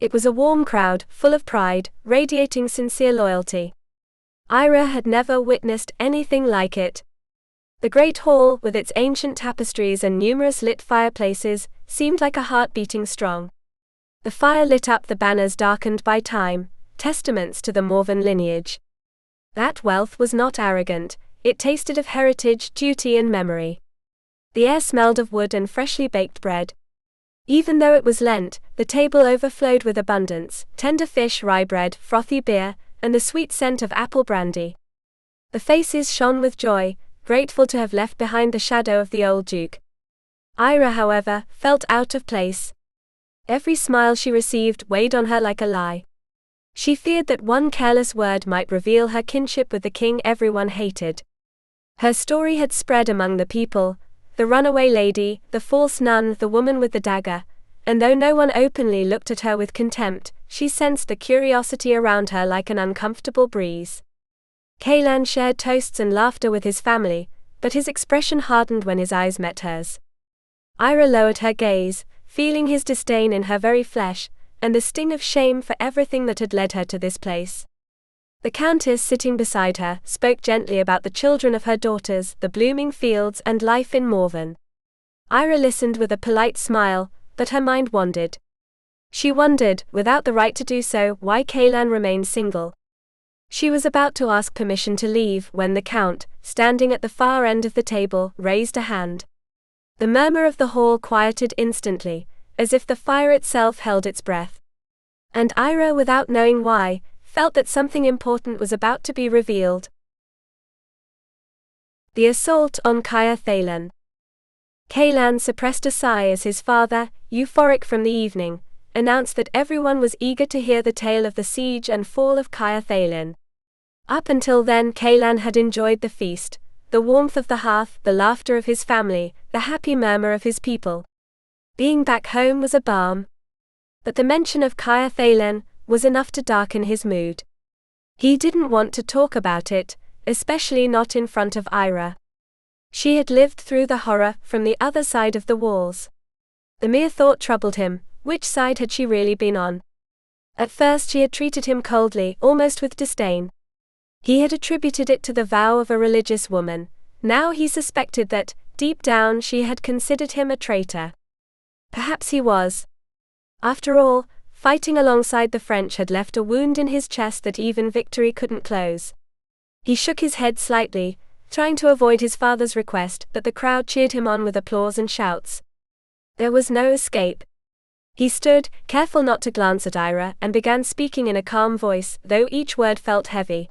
It was a warm crowd, full of pride, radiating sincere loyalty. Eira had never witnessed anything like it. The great hall, with its ancient tapestries and numerous lit fireplaces, seemed like a heart beating strong. The fire lit up the banners darkened by time, testaments to the Morven lineage. That wealth was not arrogant, it tasted of heritage, duty, and memory. The air smelled of wood and freshly baked bread. Even though it was Lent, the table overflowed with abundance: tender fish, rye bread, frothy beer, and the sweet scent of apple brandy. The faces shone with joy, grateful to have left behind the shadow of the old duke. Eira, however, felt out of place. Every smile she received weighed on her like a lie. She feared that one careless word might reveal her kinship with the king everyone hated. Her story had spread among the people: the runaway lady, the false nun, the woman with the dagger, and though no one openly looked at her with contempt, she sensed the curiosity around her like an uncomfortable breeze. Caelan shared toasts and laughter with his family, but his expression hardened when his eyes met hers. Eira lowered her gaze, feeling his disdain in her very flesh, and the sting of shame for everything that had led her to this place. The countess, sitting beside her, spoke gently about the children of her daughters, the blooming fields, and life in Morven. Eira listened with a polite smile, but her mind wandered. She wondered, without the right to do so, why Caelan remained single. She was about to ask permission to leave when the count, standing at the far end of the table, raised a hand. The murmur of the hall quieted instantly, as if the fire itself held its breath. And Eira, without knowing why, felt that something important was about to be revealed. The assault on Caer Thalen. Caelan suppressed a sigh as his father, euphoric from the evening, announced that everyone was eager to hear the tale of the siege and fall of Caer Thalen. Up until then, Caelan had enjoyed the feast, the warmth of the hearth, the laughter of his family, the happy murmur of his people. Being back home was a balm. But the mention of Caer Thalen was enough to darken his mood. He didn't want to talk about it, especially not in front of Eira. She had lived through the horror from the other side of the walls. The mere thought troubled him. Which side had she really been on? At first she had treated him coldly, almost with disdain. He had attributed it to the vow of a religious woman. Now he suspected that, deep down, she had considered him a traitor. Perhaps he was. After all, fighting alongside the French had left a wound in his chest that even victory couldn't close. He shook his head slightly, trying to avoid his father's request, but the crowd cheered him on with applause and shouts. There was no escape. He stood, careful not to glance at Eira, and began speaking in a calm voice, though each word felt heavy.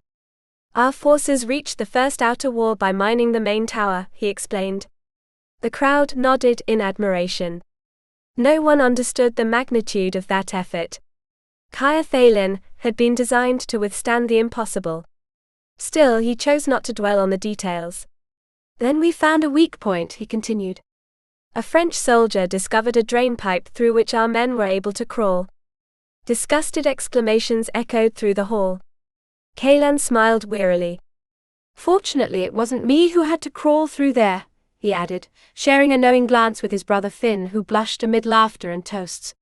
Our forces reached the first outer wall by mining the main tower, he explained. The crowd nodded in admiration. No one understood the magnitude of that effort. Caer Thalen had been designed to withstand the impossible. Still, he chose not to dwell on the details. Then we found a weak point, he continued. A French soldier discovered a drainpipe through which our men were able to crawl. Disgusted exclamations echoed through the hall. Caelan smiled wearily. Fortunately, it wasn't me who had to crawl through there, he added, sharing a knowing glance with his brother Finn, who blushed amid laughter and toasts.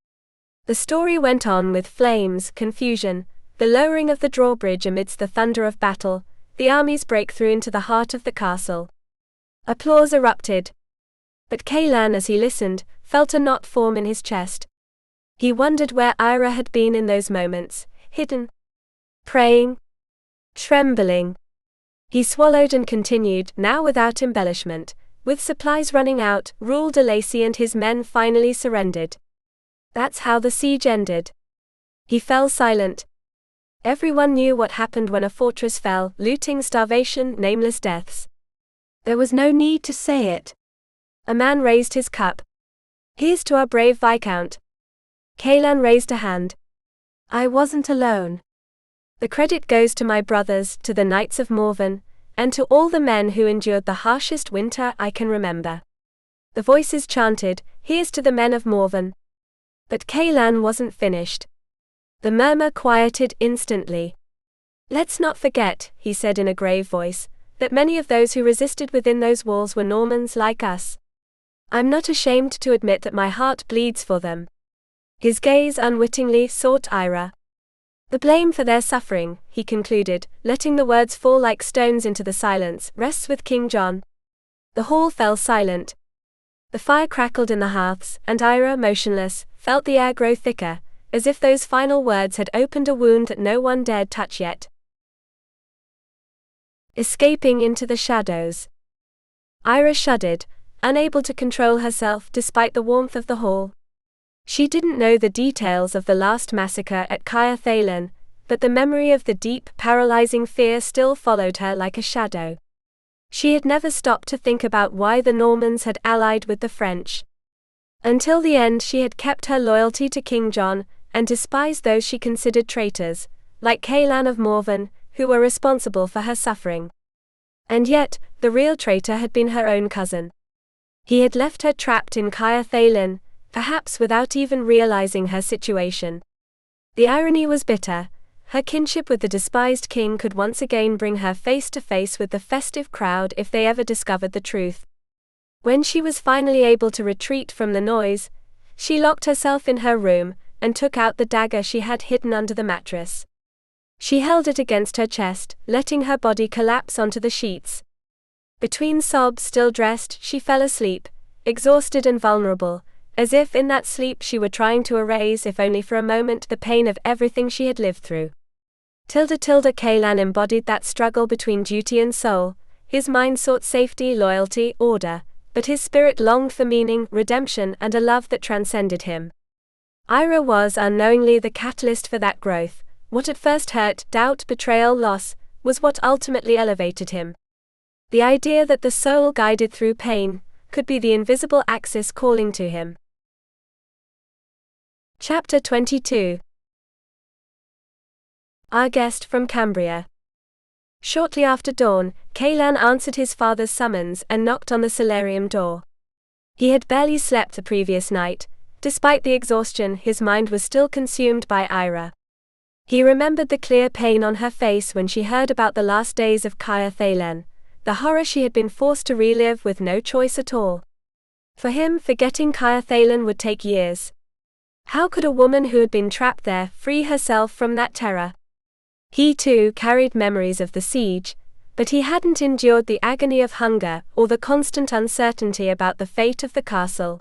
The story went on with flames, confusion, the lowering of the drawbridge amidst the thunder of battle, the army's breakthrough into the heart of the castle. Applause erupted. But Caelan, as he listened, felt a knot form in his chest. He wondered where Eira had been in those moments, hidden, praying, trembling. He swallowed and continued, now without embellishment. With supplies running out, Rule de Lacy and his men finally surrendered. That's how the siege ended. He fell silent. Everyone knew what happened when a fortress fell: looting, starvation, nameless deaths. There was no need to say it. A man raised his cup. Here's to our brave Viscount. Caelan raised a hand. I wasn't alone. The credit goes to my brothers, to the Knights of Morven, and to all the men who endured the harshest winter I can remember. The voices chanted, here's to the men of Morven. But Caelan wasn't finished. The murmur quieted instantly. Let's not forget, he said in a grave voice, that many of those who resisted within those walls were Normans like us. I'm not ashamed to admit that my heart bleeds for them. His gaze unwittingly sought Eira. The blame for their suffering, he concluded, letting the words fall like stones into the silence, rests with King John. The hall fell silent. The fire crackled in the hearths, and Eira, motionless, felt the air grow thicker, as if those final words had opened a wound that no one dared touch yet. Escaping into the shadows. Eira shuddered, unable to control herself despite the warmth of the hall. She didn't know the details of the last massacre at Caer Thalen, but the memory of the deep, paralyzing fear still followed her like a shadow. She had never stopped to think about why the Normans had allied with the French. Until the end she had kept her loyalty to King John, and despised those she considered traitors, like Caelan of Morven, who were responsible for her suffering. And yet, the real traitor had been her own cousin. He had left her trapped in Caer Thalen, perhaps without even realizing her situation. The irony was bitter. Her kinship with the despised king could once again bring her face to face with the festive crowd if they ever discovered the truth. When she was finally able to retreat from the noise, she locked herself in her room, and took out the dagger she had hidden under the mattress. She held it against her chest, letting her body collapse onto the sheets. Between sobs, still dressed, she fell asleep, exhausted and vulnerable, as if in that sleep she were trying to erase, if only for a moment, the pain of everything she had lived through. Caelan embodied that struggle between duty and soul. His mind sought safety, loyalty, order, but his spirit longed for meaning, redemption, and a love that transcended him. Eira was unknowingly the catalyst for that growth. What at first hurt, doubt, betrayal, loss, was what ultimately elevated him. The idea that the soul, guided through pain, could be the invisible axis calling to him. Chapter 22. Our guest from Cambria. Shortly after dawn, Caelan answered his father's summons and knocked on the solarium door. He had barely slept the previous night. Despite the exhaustion, his mind was still consumed by Eira. He remembered the clear pain on her face when she heard about the last days of Caer Thalen, the horror she had been forced to relive with no choice at all. For him, forgetting Caer Thalen would take years. How could a woman who had been trapped there free herself from that terror? He too carried memories of the siege, but he hadn't endured the agony of hunger or the constant uncertainty about the fate of the castle.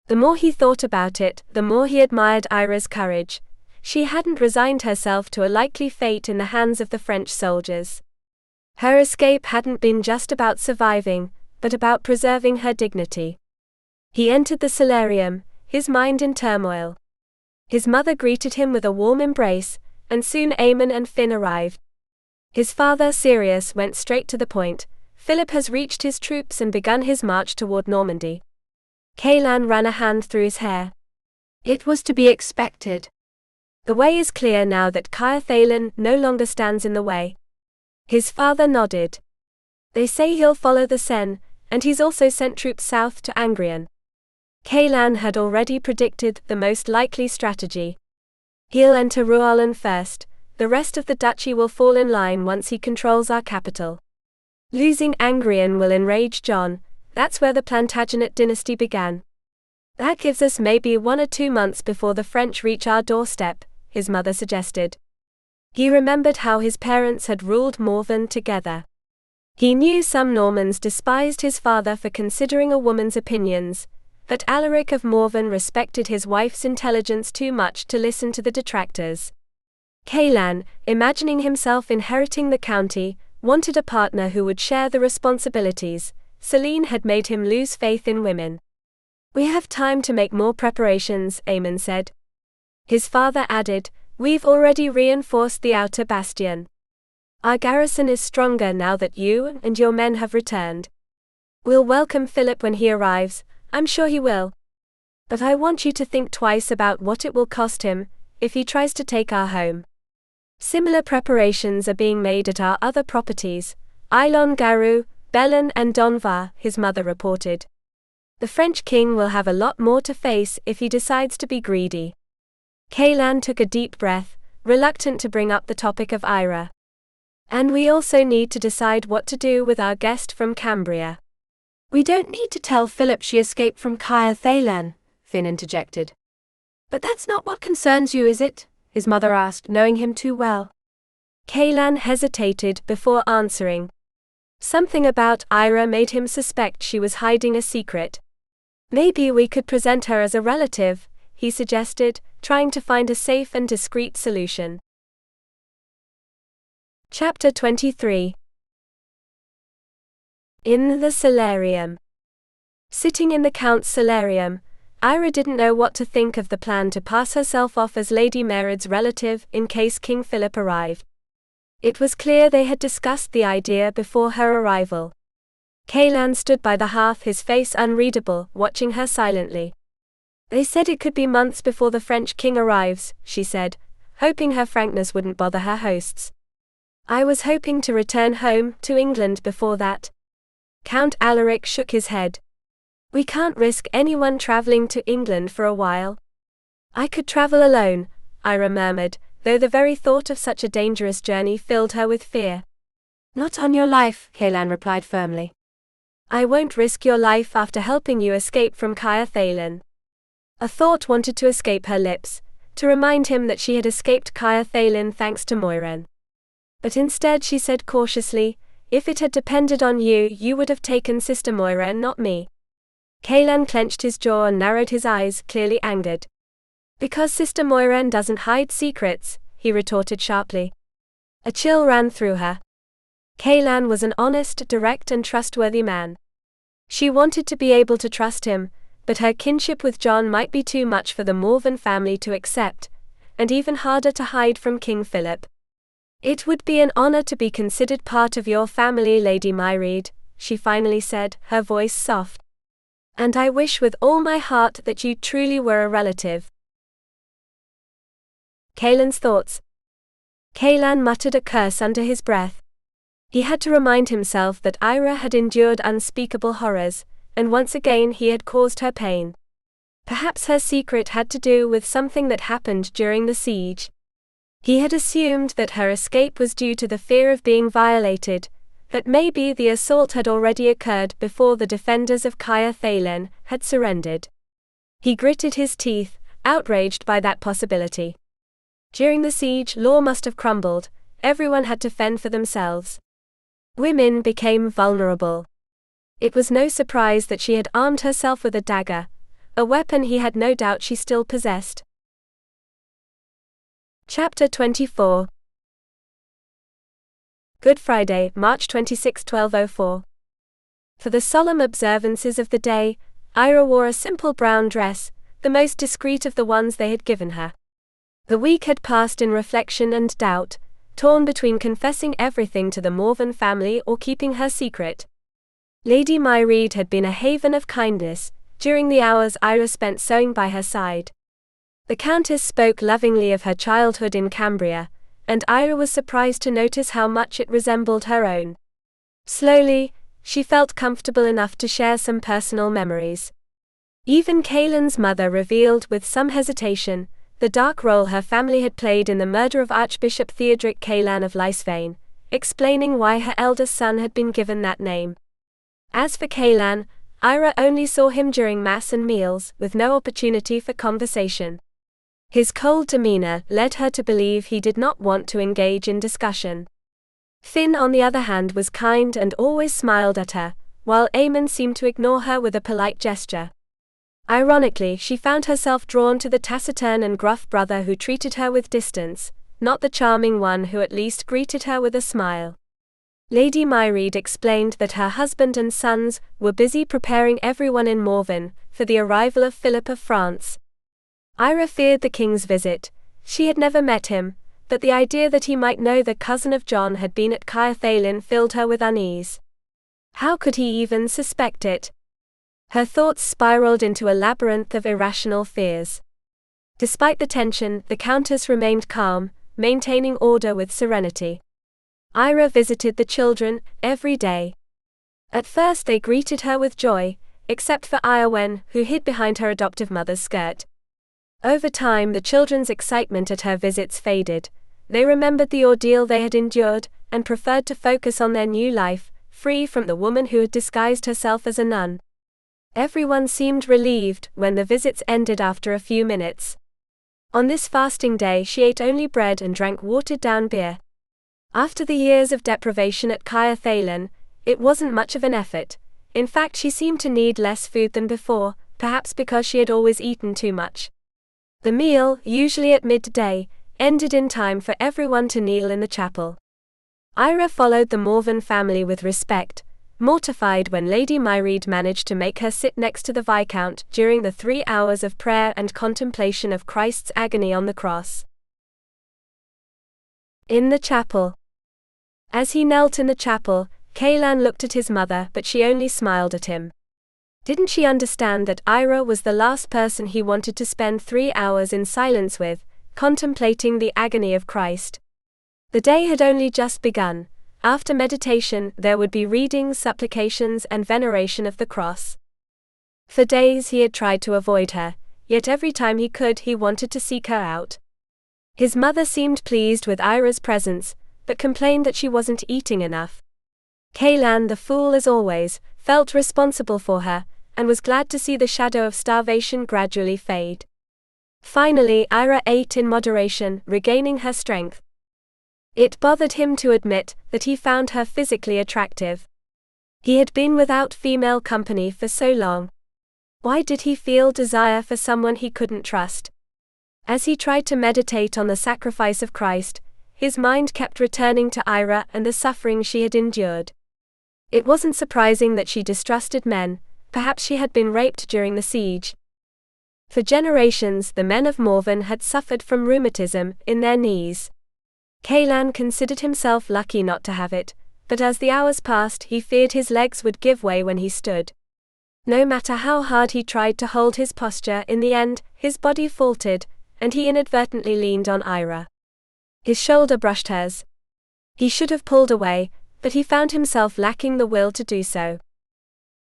The more he thought about it, the more he admired Eira's courage. She hadn't resigned herself to a likely fate in the hands of the French soldiers. Her escape hadn't been just about surviving, but about preserving her dignity. He entered the solarium, his mind in turmoil. His mother greeted him with a warm embrace, and soon Aemon and Finn arrived. His father, Sirius, went straight to the point. Philip has reached his troops and begun his march toward Normandy. Caelan ran a hand through his hair. It was to be expected. The way is clear now that Caer Thalen no longer stands in the way. His father nodded. They say he'll follow the Seine, and he's also sent troops south to Angrian. Caelan had already predicted the most likely strategy. He'll enter Rouen first. The rest of the duchy will fall in line once he controls our capital. Losing Angrian will enrage John. That's where the Plantagenet dynasty began. That gives us maybe 1 or 2 months before the French reach our doorstep, his mother suggested. He remembered how his parents had ruled Morven together. He knew some Normans despised his father for considering a woman's opinions, but Alaric of Morven respected his wife's intelligence too much to listen to the detractors. Caelan, imagining himself inheriting the county, wanted a partner who would share the responsibilities. Selene had made him lose faith in women. "We have time to make more preparations," Aemon said. His father added, "We've already reinforced the outer bastion. Our garrison is stronger now that you and your men have returned. We'll welcome Philip when he arrives, I'm sure he will. But I want you to think twice about what it will cost him if he tries to take our home." Similar preparations are being made at our other properties, Eilon Garu, Belen and Donvar, his mother reported. "The French king will have a lot more to face if he decides to be greedy." Caelan took a deep breath, reluctant to bring up the topic of Eira. "And we also need to decide what to do with our guest from Cambria." "We don't need to tell Philip she escaped from Caer Thalen," Finn interjected. "But that's not what concerns you, is it?" his mother asked, knowing him too well. Caelan hesitated before answering. Something about Eira made him suspect she was hiding a secret. "Maybe we could present her as a relative," he suggested, trying to find a safe and discreet solution. Chapter 23. In the solarium. Sitting in the Count's solarium, Eira didn't know what to think of the plan to pass herself off as Lady Mairead's relative in case King Philip arrived. It was clear they had discussed the idea before her arrival. Caelan stood by the hearth, his face unreadable, watching her silently. "They said it could be months before the French king arrives," she said, hoping her frankness wouldn't bother her hosts. "I was hoping to return home to England before that." Count Alaric shook his head. "We can't risk anyone traveling to England for a while." "I could travel alone," Eira murmured, though the very thought of such a dangerous journey filled her with fear. "Not on your life," Caelan replied firmly. "I won't risk your life after helping you escape from Caer Thalen." A thought wanted to escape her lips, to remind him that she had escaped Caer Thalen thanks to Moiren. But instead she said cautiously, "If it had depended on you, you would have taken Sister Moiren, not me." Caelan clenched his jaw and narrowed his eyes, clearly angered. "Because Sister Moiren doesn't hide secrets," he retorted sharply. A chill ran through her. Caelan was an honest, direct and trustworthy man. She wanted to be able to trust him, but her kinship with John might be too much for the Morven family to accept, and even harder to hide from King Philip. "It would be an honor to be considered part of your family, Lady Mairead," she finally said, her voice soft. "And I wish with all my heart that you truly were a relative." Caelan's thoughts. Caelan muttered a curse under his breath. He had to remind himself that Eira had endured unspeakable horrors, and once again he had caused her pain. Perhaps her secret had to do with something that happened during the siege. He had assumed that her escape was due to the fear of being violated, but maybe the assault had already occurred before the defenders of Caer Thalen had surrendered. He gritted his teeth, outraged by that possibility. During the siege, law must have crumbled, everyone had to fend for themselves. Women became vulnerable. It was no surprise that she had armed herself with a dagger, a weapon he had no doubt she still possessed. Chapter 24. Good Friday, March 26, 1204. For the solemn observances of the day, Eira wore a simple brown dress, the most discreet of the ones they had given her. The week had passed in reflection and doubt, torn between confessing everything to the Morven family or keeping her secret. Lady Mairead had been a haven of kindness during the hours Eira spent sewing by her side. The Countess spoke lovingly of her childhood in Cambria, and Eira was surprised to notice how much it resembled her own. Slowly, she felt comfortable enough to share some personal memories. Even Caelan's mother revealed with some hesitation the dark role her family had played in the murder of Archbishop Theodoric Caelan of Lysarne, explaining why her eldest son had been given that name. As for Caelan, Eira only saw him during mass and meals, with no opportunity for conversation. His cold demeanor led her to believe he did not want to engage in discussion. Finn, on the other hand, was kind and always smiled at her, while Aemon seemed to ignore her with a polite gesture. Ironically, she found herself drawn to the taciturn and gruff brother who treated her with distance, not the charming one who at least greeted her with a smile. Lady Myreed explained that her husband and sons were busy preparing everyone in Morven for the arrival of Philip of France. Eira feared the king's visit. She had never met him, but the idea that he might know the cousin of John had been at Caer Thalen filled her with unease. How could he even suspect it? Her thoughts spiraled into a labyrinth of irrational fears. Despite the tension, the Countess remained calm, maintaining order with serenity. Eira visited the children every day. At first they greeted her with joy, except for Eowyn, who hid behind her adoptive mother's skirt. Over time the children's excitement at her visits faded. They remembered the ordeal they had endured, and preferred to focus on their new life, free from the woman who had disguised herself as a nun. Everyone seemed relieved when the visits ended after a few minutes. On this fasting day she ate only bread and drank watered-down beer. After the years of deprivation at Caer Thalen, it wasn't much of an effort. In fact, she seemed to need less food than before, perhaps because she had always eaten too much. The meal, usually at midday, ended in time for everyone to kneel in the chapel. Eira followed the Morven family with respect, mortified when Lady Myreed managed to make her sit next to the Viscount during the 3 hours of prayer and contemplation of Christ's agony on the cross. In the chapel. As he knelt in the chapel, Caelan looked at his mother, but she only smiled at him. Didn't she understand that Eira was the last person he wanted to spend 3 hours in silence with, contemplating the agony of Christ? The day had only just begun. After meditation, there would be readings, supplications, and veneration of the cross. For days he had tried to avoid her, yet every time he could, he wanted to seek her out. His mother seemed pleased with Eira's presence, but complained that she wasn't eating enough. Caelan, the fool as always, felt responsible for her, and was glad to see the shadow of starvation gradually fade. Finally, Eira ate in moderation, regaining her strength. It bothered him to admit that he found her physically attractive. He had been without female company for so long. Why did he feel desire for someone he couldn't trust? As he tried to meditate on the sacrifice of Christ, his mind kept returning to Eira and the suffering she had endured. It wasn't surprising that she distrusted men. Perhaps she had been raped during the siege. For generations, the men of Morven had suffered from rheumatism in their knees. Caelan considered himself lucky not to have it, but as the hours passed, he feared his legs would give way when he stood. No matter how hard he tried to hold his posture, in the end, his body faltered, and he inadvertently leaned on Eira. His shoulder brushed hers. He should have pulled away, but he found himself lacking the will to do so.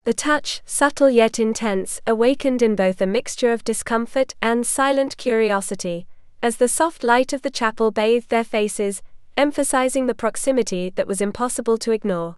The touch, subtle yet intense, awakened in both a mixture of discomfort and silent curiosity, as the soft light of the chapel bathed their faces, emphasizing the proximity that was impossible to ignore.